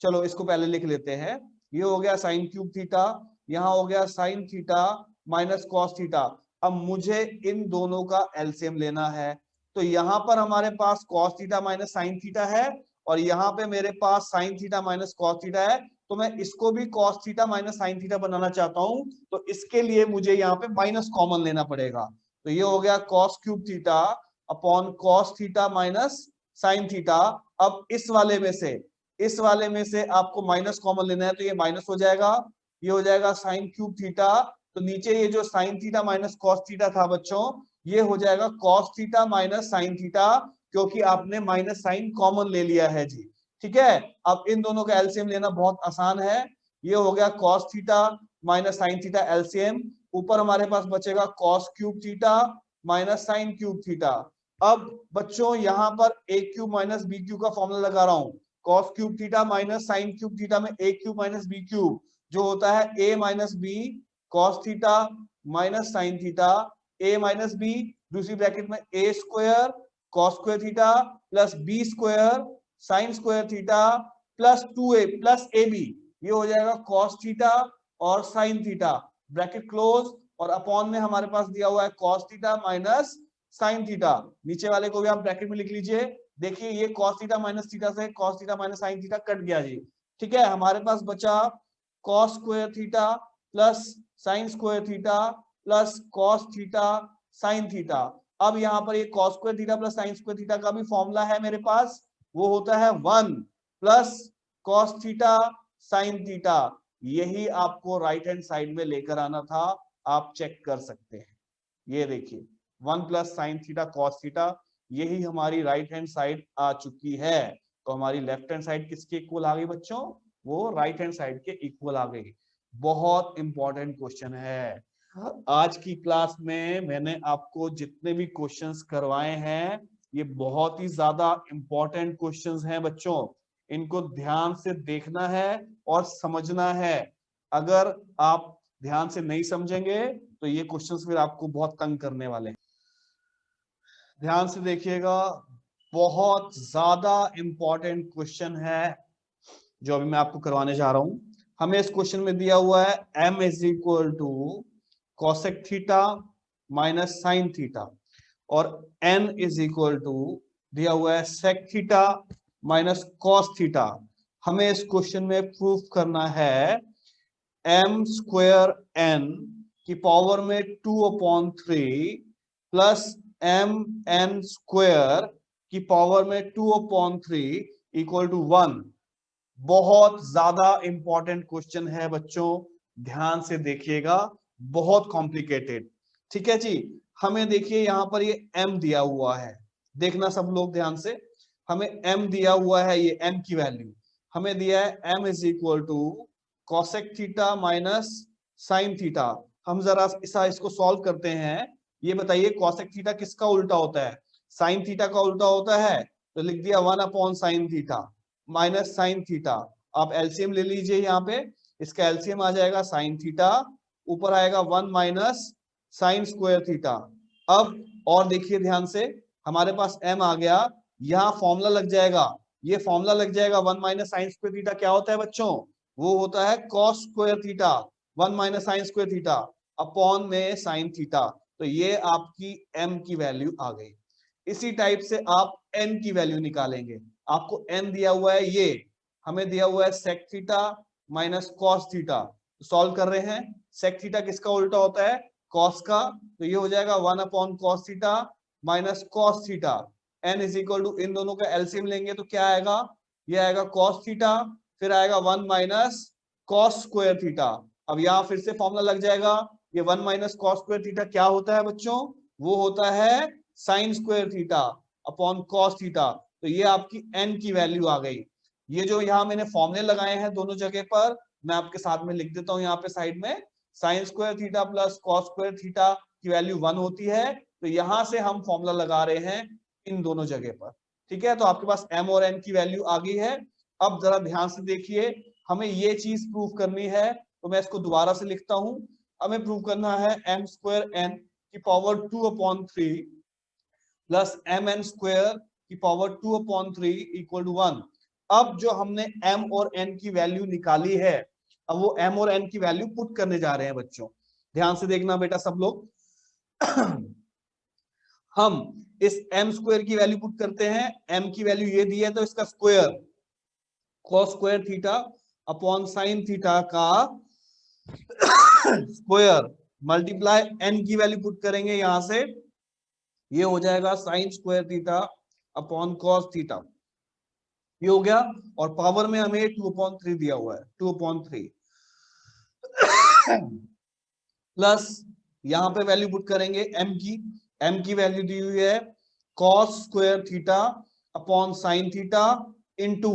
चलो इसको पहले लिख लेते हैं, ये हो गया साइन क्यूब थीटा, यहां हो गया sign theta minus cos theta. अब मुझे इन दोनों का एलसीएम लेना है, तो यहां पर हमारे पास cos theta minus sine theta है और यहाँ पे मेरे पास sine theta minus cos theta है, तो मैं इसको भी cos theta minus sine theta बनाना चाहता हूं, तो इसके लिए मुझे यहाँ पे माइनस कॉमन लेना पड़ेगा, तो ये हो गया cos cube theta upon cos theta minus sine theta. अब इस वाले में से आपको माइनस कॉमन लेना है, तो ये माइनस हो जाएगा, ये हो जाएगा साइन क्यूब थीटा, तो नीचे ये जो sign theta minus cos theta था बच्चों, ये हो जाएगा cos theta minus sine theta, क्योंकि आपने माइनस साइन कॉमन ले लिया है जी, ठीक है। अब इन दोनों का एलसीएम लेना बहुत आसान है, ये हो गया cos theta minus sine theta LCM, ऊपर हमारे पास बचेगा cos cube theta minus sine cube theta. अब बच्चों यहाँ पर A cube minus B cube का फॉर्मूला लगा रहा हूं, cos cube theta minus sine cube theta में A cube minus B cube जो होता है A minus B cos theta minus sine theta, A minus B दूसरी ब्रैकेट में A square cos square theta plus b square sine square theta plus 2a plus A B, ये हो जाएगा cos theta और sine theta, bracket close, और upon में हमारे पास दिया हुआ है cos theta minus sine theta, नीचे वाले को भी आप ब्रैकेट में लिख लीजिए, देखिए ये कॉस थीटा माइनस थीटा से cos theta minus sine theta cut गया जी, ठीक है। हमारे पास बचा cos square theta plus sine square theta plus cos theta sine theta. अब यहाँ पर ये cos square theta plus sine square theta का भी फॉर्मूला है मेरे पास, वो होता है 1 plus cos theta sine theta, यही आपको राइट हैंड साइड में लेकर आना था, आप चेक कर सकते हैं, ये देखिए 1 plus sine theta cos theta, यही हमारी राइट हैंड साइड आ चुकी है, तो हमारी लेफ्ट हैंड साइड किसके इक्वल आ गई बच्चों, वो राइट हैंड साइड के इक्वल आ गई। बहुत इंपॉर्टेंट क्वेश्चन है, आज की क्लास में मैंने आपको जितने भी क्वेश्चंस करवाए हैं ये बहुत ही ज्यादा इंपॉर्टेंट क्वेश्चंस हैं बच्चों, इनको ध्यान से देखना है और समझना है, अगर आप ध्यान से नहीं समझेंगे तो ये क्वेश्चंस फिर आपको बहुत तंग करने वाले हैं। ध्यान से देखिएगा, बहुत ज्यादा इंपॉर्टेंट क्वेश्चन है जो अभी मैं आपको करवाने जा रहा हूं। हमें इस क्वेश्चन में दिया हुआ है m is equal to cosec theta minus sine theta और n इज इक्वल टू दिया हुआ है sec theta minus cos theta. हमें इस क्वेश्चन में प्रूफ करना है m स्क्वायर n की पावर में 2/3 प्लस m n स्क्वायर की पावर में 2/3 इक्वल टू 1। बहुत ज्यादा इंपॉर्टेंट क्वेश्चन है बच्चों, ध्यान से देखिएगा, बहुत कॉम्प्लिकेटेड। ठीक है जी। हमें देखिए यहां पर ये m दिया हुआ है, देखना सब लोग ध्यान से। हमें m दिया हुआ है, ये m की वैल्यू हमें दिया है m is equal to cosec theta minus sine theta. हम जरा इसको सॉल्व करते हैं। ये बताइए कॉसेक थीटा किसका उल्टा होता है? साइन थीटा का उल्टा होता है। तो लिख दिया 1/sin theta minus sine theta. आप एलसीएम ले लीजिए, यहाँ पे इसका एलसीएम आ जाएगा साइन थीटा, ऊपर आएगा 1 माइनस साइन स्क्वायर थीटा। अब और देखिए ध्यान से, हमारे पास m आ गया, यहाँ फॉर्मूला लग जाएगा, ये फॉर्मूला लग जाएगा 1 माइनस साइन स्क्वायर थीटा क्या होता है बच्चों? वो होता है cos square theta, 1 minus sine square theta upon में साइन थीटा। तो ये आपकी m की वैल्यू आ गई। इसी टाइप से आप n की वैल्यू निकालेंगे। आपको n दिया हुआ है, ये हमें दिया हुआ है sec theta minus cos theta. Solve कर रहे हैं, सेक थीटा किसका उल्टा होता है? कॉस का। तो ये हो जाएगा 1/cos theta minus cos theta. n is equal to, इन दोनों का एलसीएम लेंगे तो क्या आएगा? ये आएगा कॉस थीटा, फिर आएगा 1 माइनस कॉस स्क्वायर थीटा। अब यहाँ फिर से फॉर्मूला लग जाएगा, ये 1 माइनस कॉस स्क्वायर थीटा क्या होता है बच्चों? वो होता है sine square theta upon cos theta. तो ये आपकी n की वैल्यू आ गई। ये जो यहाँ मैंने फॉर्मूले लगाए हैं दोनों जगह पर, मैं आपके साथ में लिख देता हूँ यहाँ पे साइड में। Sign square theta plus cos square theta की वैल्यू 1 होती है, तो यहां से हम फॉर्मूला लगा रहे हैं इन दोनों जगह पर। ठीक है, तो आपके पास m और n की वैल्यू आ गई है। अब जरा ध्यान से देखिए, हमें ये चीज प्रूव करनी है, तो मैं इसको दोबारा से लिखता हूं। हमें प्रूव करना है m स्क्वायर n की power 2/3 plus M N square की पावर 2/3 इक्वल टू 1। अब जो हमने m और n की वैल्यू निकाली है, अब वो m और n की वैल्यू पुट करने जा रहे हैं बच्चों। ध्यान से देखना बेटा सब लोग। हम इस m स्क्वायर की वैल्यू पुट करते हैं, m की वैल्यू ये दी है तो इसका square cos square theta upon sine theta का स्क्वायर मल्टीप्लाई n की वैल्यू पुट करेंगे यहां से, ये हो जाएगा sine square theta upon cos theta. ये हो गया, और पावर में हमें 2/3 दिया हुआ है, 2/3 प्लस यहां पे वैल्यू पुट करेंगे m की वैल्यू दी हुई है cos square theta upon sine theta into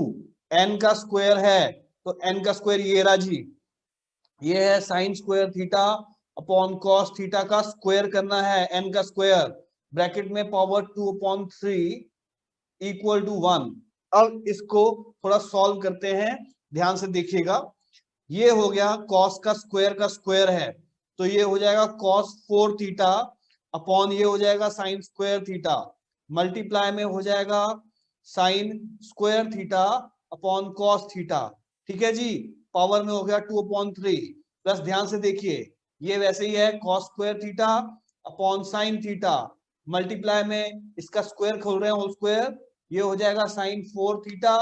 n का स्क्वायर है, तो n का स्क्वायर ये रहा जी, ये है sine square theta upon cos theta का स्क्वायर करना है, n का स्क्वायर ब्रैकेट में पावर 2/3 इक्वल टू 1। अब इसको थोड़ा सॉल्व करते हैं, ध्यान से देखिएगा। ये हो गया cos का स्क्वायर है, तो ये हो जाएगा cos 4 थीटा अपॉन ये हो जाएगा साइन स्क्वायर थीटा, मल्टीप्लाई में हो जाएगा sine square theta upon cos theta. ठीक है जी, पावर में हो गया 2/3 प्लस, ध्यान से देखिए ये वैसे ही है cos square theta upon sine theta, multiply में इसका स्क्वायर खोल रहे हैं होल स्क्वायर, ये हो जाएगा sine 4 theta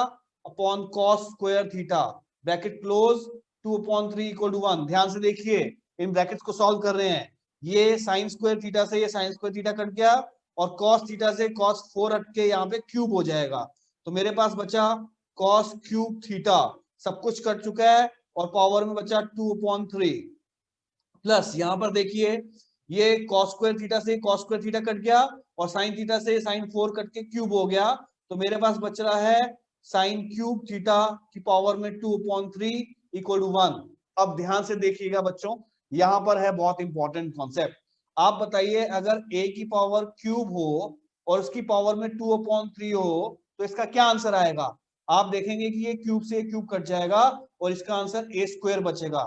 upon cos square theta, bracket close, 2/3 equal to 1। ध्यान से देखिए, इन ब्रैकेट्स को सॉल्व कर रहे हैं, ये साइन स्क्वायर थीटा से ये साइन स्क्वायर थीटा कट गया और कॉस थीटा से कॉस 4 हट के यहाँ पे क्यूब हो जाएगा, तो मेरे पास बचा कॉस क्यूब थीटा, सब कुछ कट चुका है और पावर में बचा 2/3 प्लस यहाँ पर देखिए ये cos स्क्वायर थीटा से cos स्क्वायर थीटा कट गया और साइन थीटा से साइन 4 कट के क्यूब हो गया, तो मेरे पास बच रहा है साइन क्यूब थीटा की पावर में 2/3 इक्वल टू 1। अब ध्यान से देखिएगा बच्चों, यहां पर है बहुत इंपॉर्टेंट कॉन्सेप्ट। आप बताइए अगर a की पावर क्यूब हो और उसकी पावर में 2/3 हो तो इसका क्या आंसर आएगा? आप देखेंगे कि ये क्यूब से क्यूब कट जाएगा और इसका आंसर a स्क्वायर बचेगा।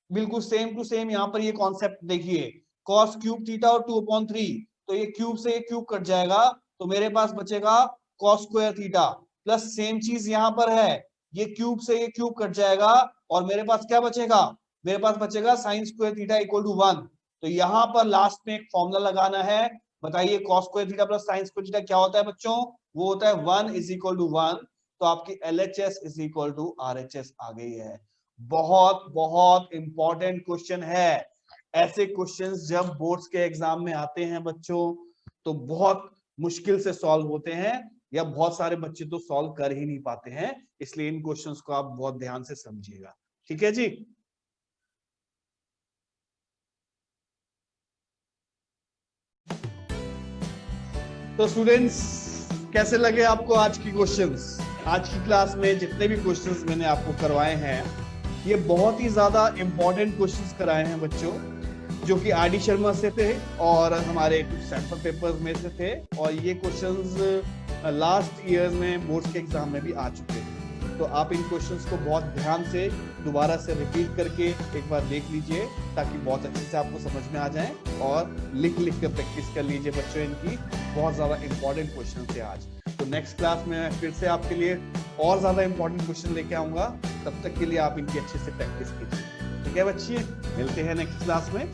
बिल्कुल सेम टू सेम यहाँ पर ये कॉन्सेप्ट देखिए, cos क्यूब थीटा और 2/3, तो ये क्यूब से क्यूब कट जाएगा, तो मेरे पास बचेगा cos square theta plus same चीज यहां पर है, ये क्यूब से ये क्यूब कट जाएगा और मेरे पास क्या बचेगा, मेरे पास बचेगा sine square theta equal to 1। तो यहां पर लास्ट में एक फॉर्मूला लगाना है, बताइए cos square theta plus sine square theta क्या होता है बच्चों, वो होता है 1 इज इक्वल टू 1। तो आपकी LHS is equal to RHS आ गई है। बहुत बहुत इंपॉर्टेंट क्वेश्चन है। ऐसे क्वेश्चंस जब बोर्ड्स के एग्जाम में आते हैं बच्चों तो बहुत मुश्किल से सॉल्व होते हैं, या बहुत सारे बच्चे तो सॉल्व कर ही नहीं पाते हैं, इसलिए इन क्वेश्चंस को आप बहुत ध्यान से समझिएगा। ठीक है जी। तो स्टूडेंट्स कैसे लगे आपको आज की क्वेश्चंस? आज की क्लास में जितने भी क्वेश्चंस मैंने आपको करवाए हैं ये बहुत ही ज्यादा इंपॉर्टेंट क्वेश्चंस कराए हैं बच्चों, जो कि RD शर्मा से थे और हमारे कुछ सैंपल पेपर्स में से थे, और ये क्वेश्चंस लास्ट ईयर में बोर्ड्स के एग्जाम में भी आ चुके हैं। तो आप इन क्वेश्चंस को बहुत ध्यान से दोबारा से रिपीट करके एक बार देख लीजिए ताकि बहुत अच्छे से आपको समझ में आ जाए, और लिख लिख कर प्रैक्टिस कर लीजिए बच्चों, इनकी बहुत ज्यादा इंपॉर्टेंट क्वेश्चन थे आज। तो नेक्स्ट क्लास में फिर से आपके लिए और ज्यादा इंपॉर्टेंट क्वेश्चन लेके आऊंगा, तब तक के लिए आप इनकी अच्छे से प्रैक्टिस कीजिए। ठीक है बच्चे, मिलते हैं नेक्स्ट क्लास में।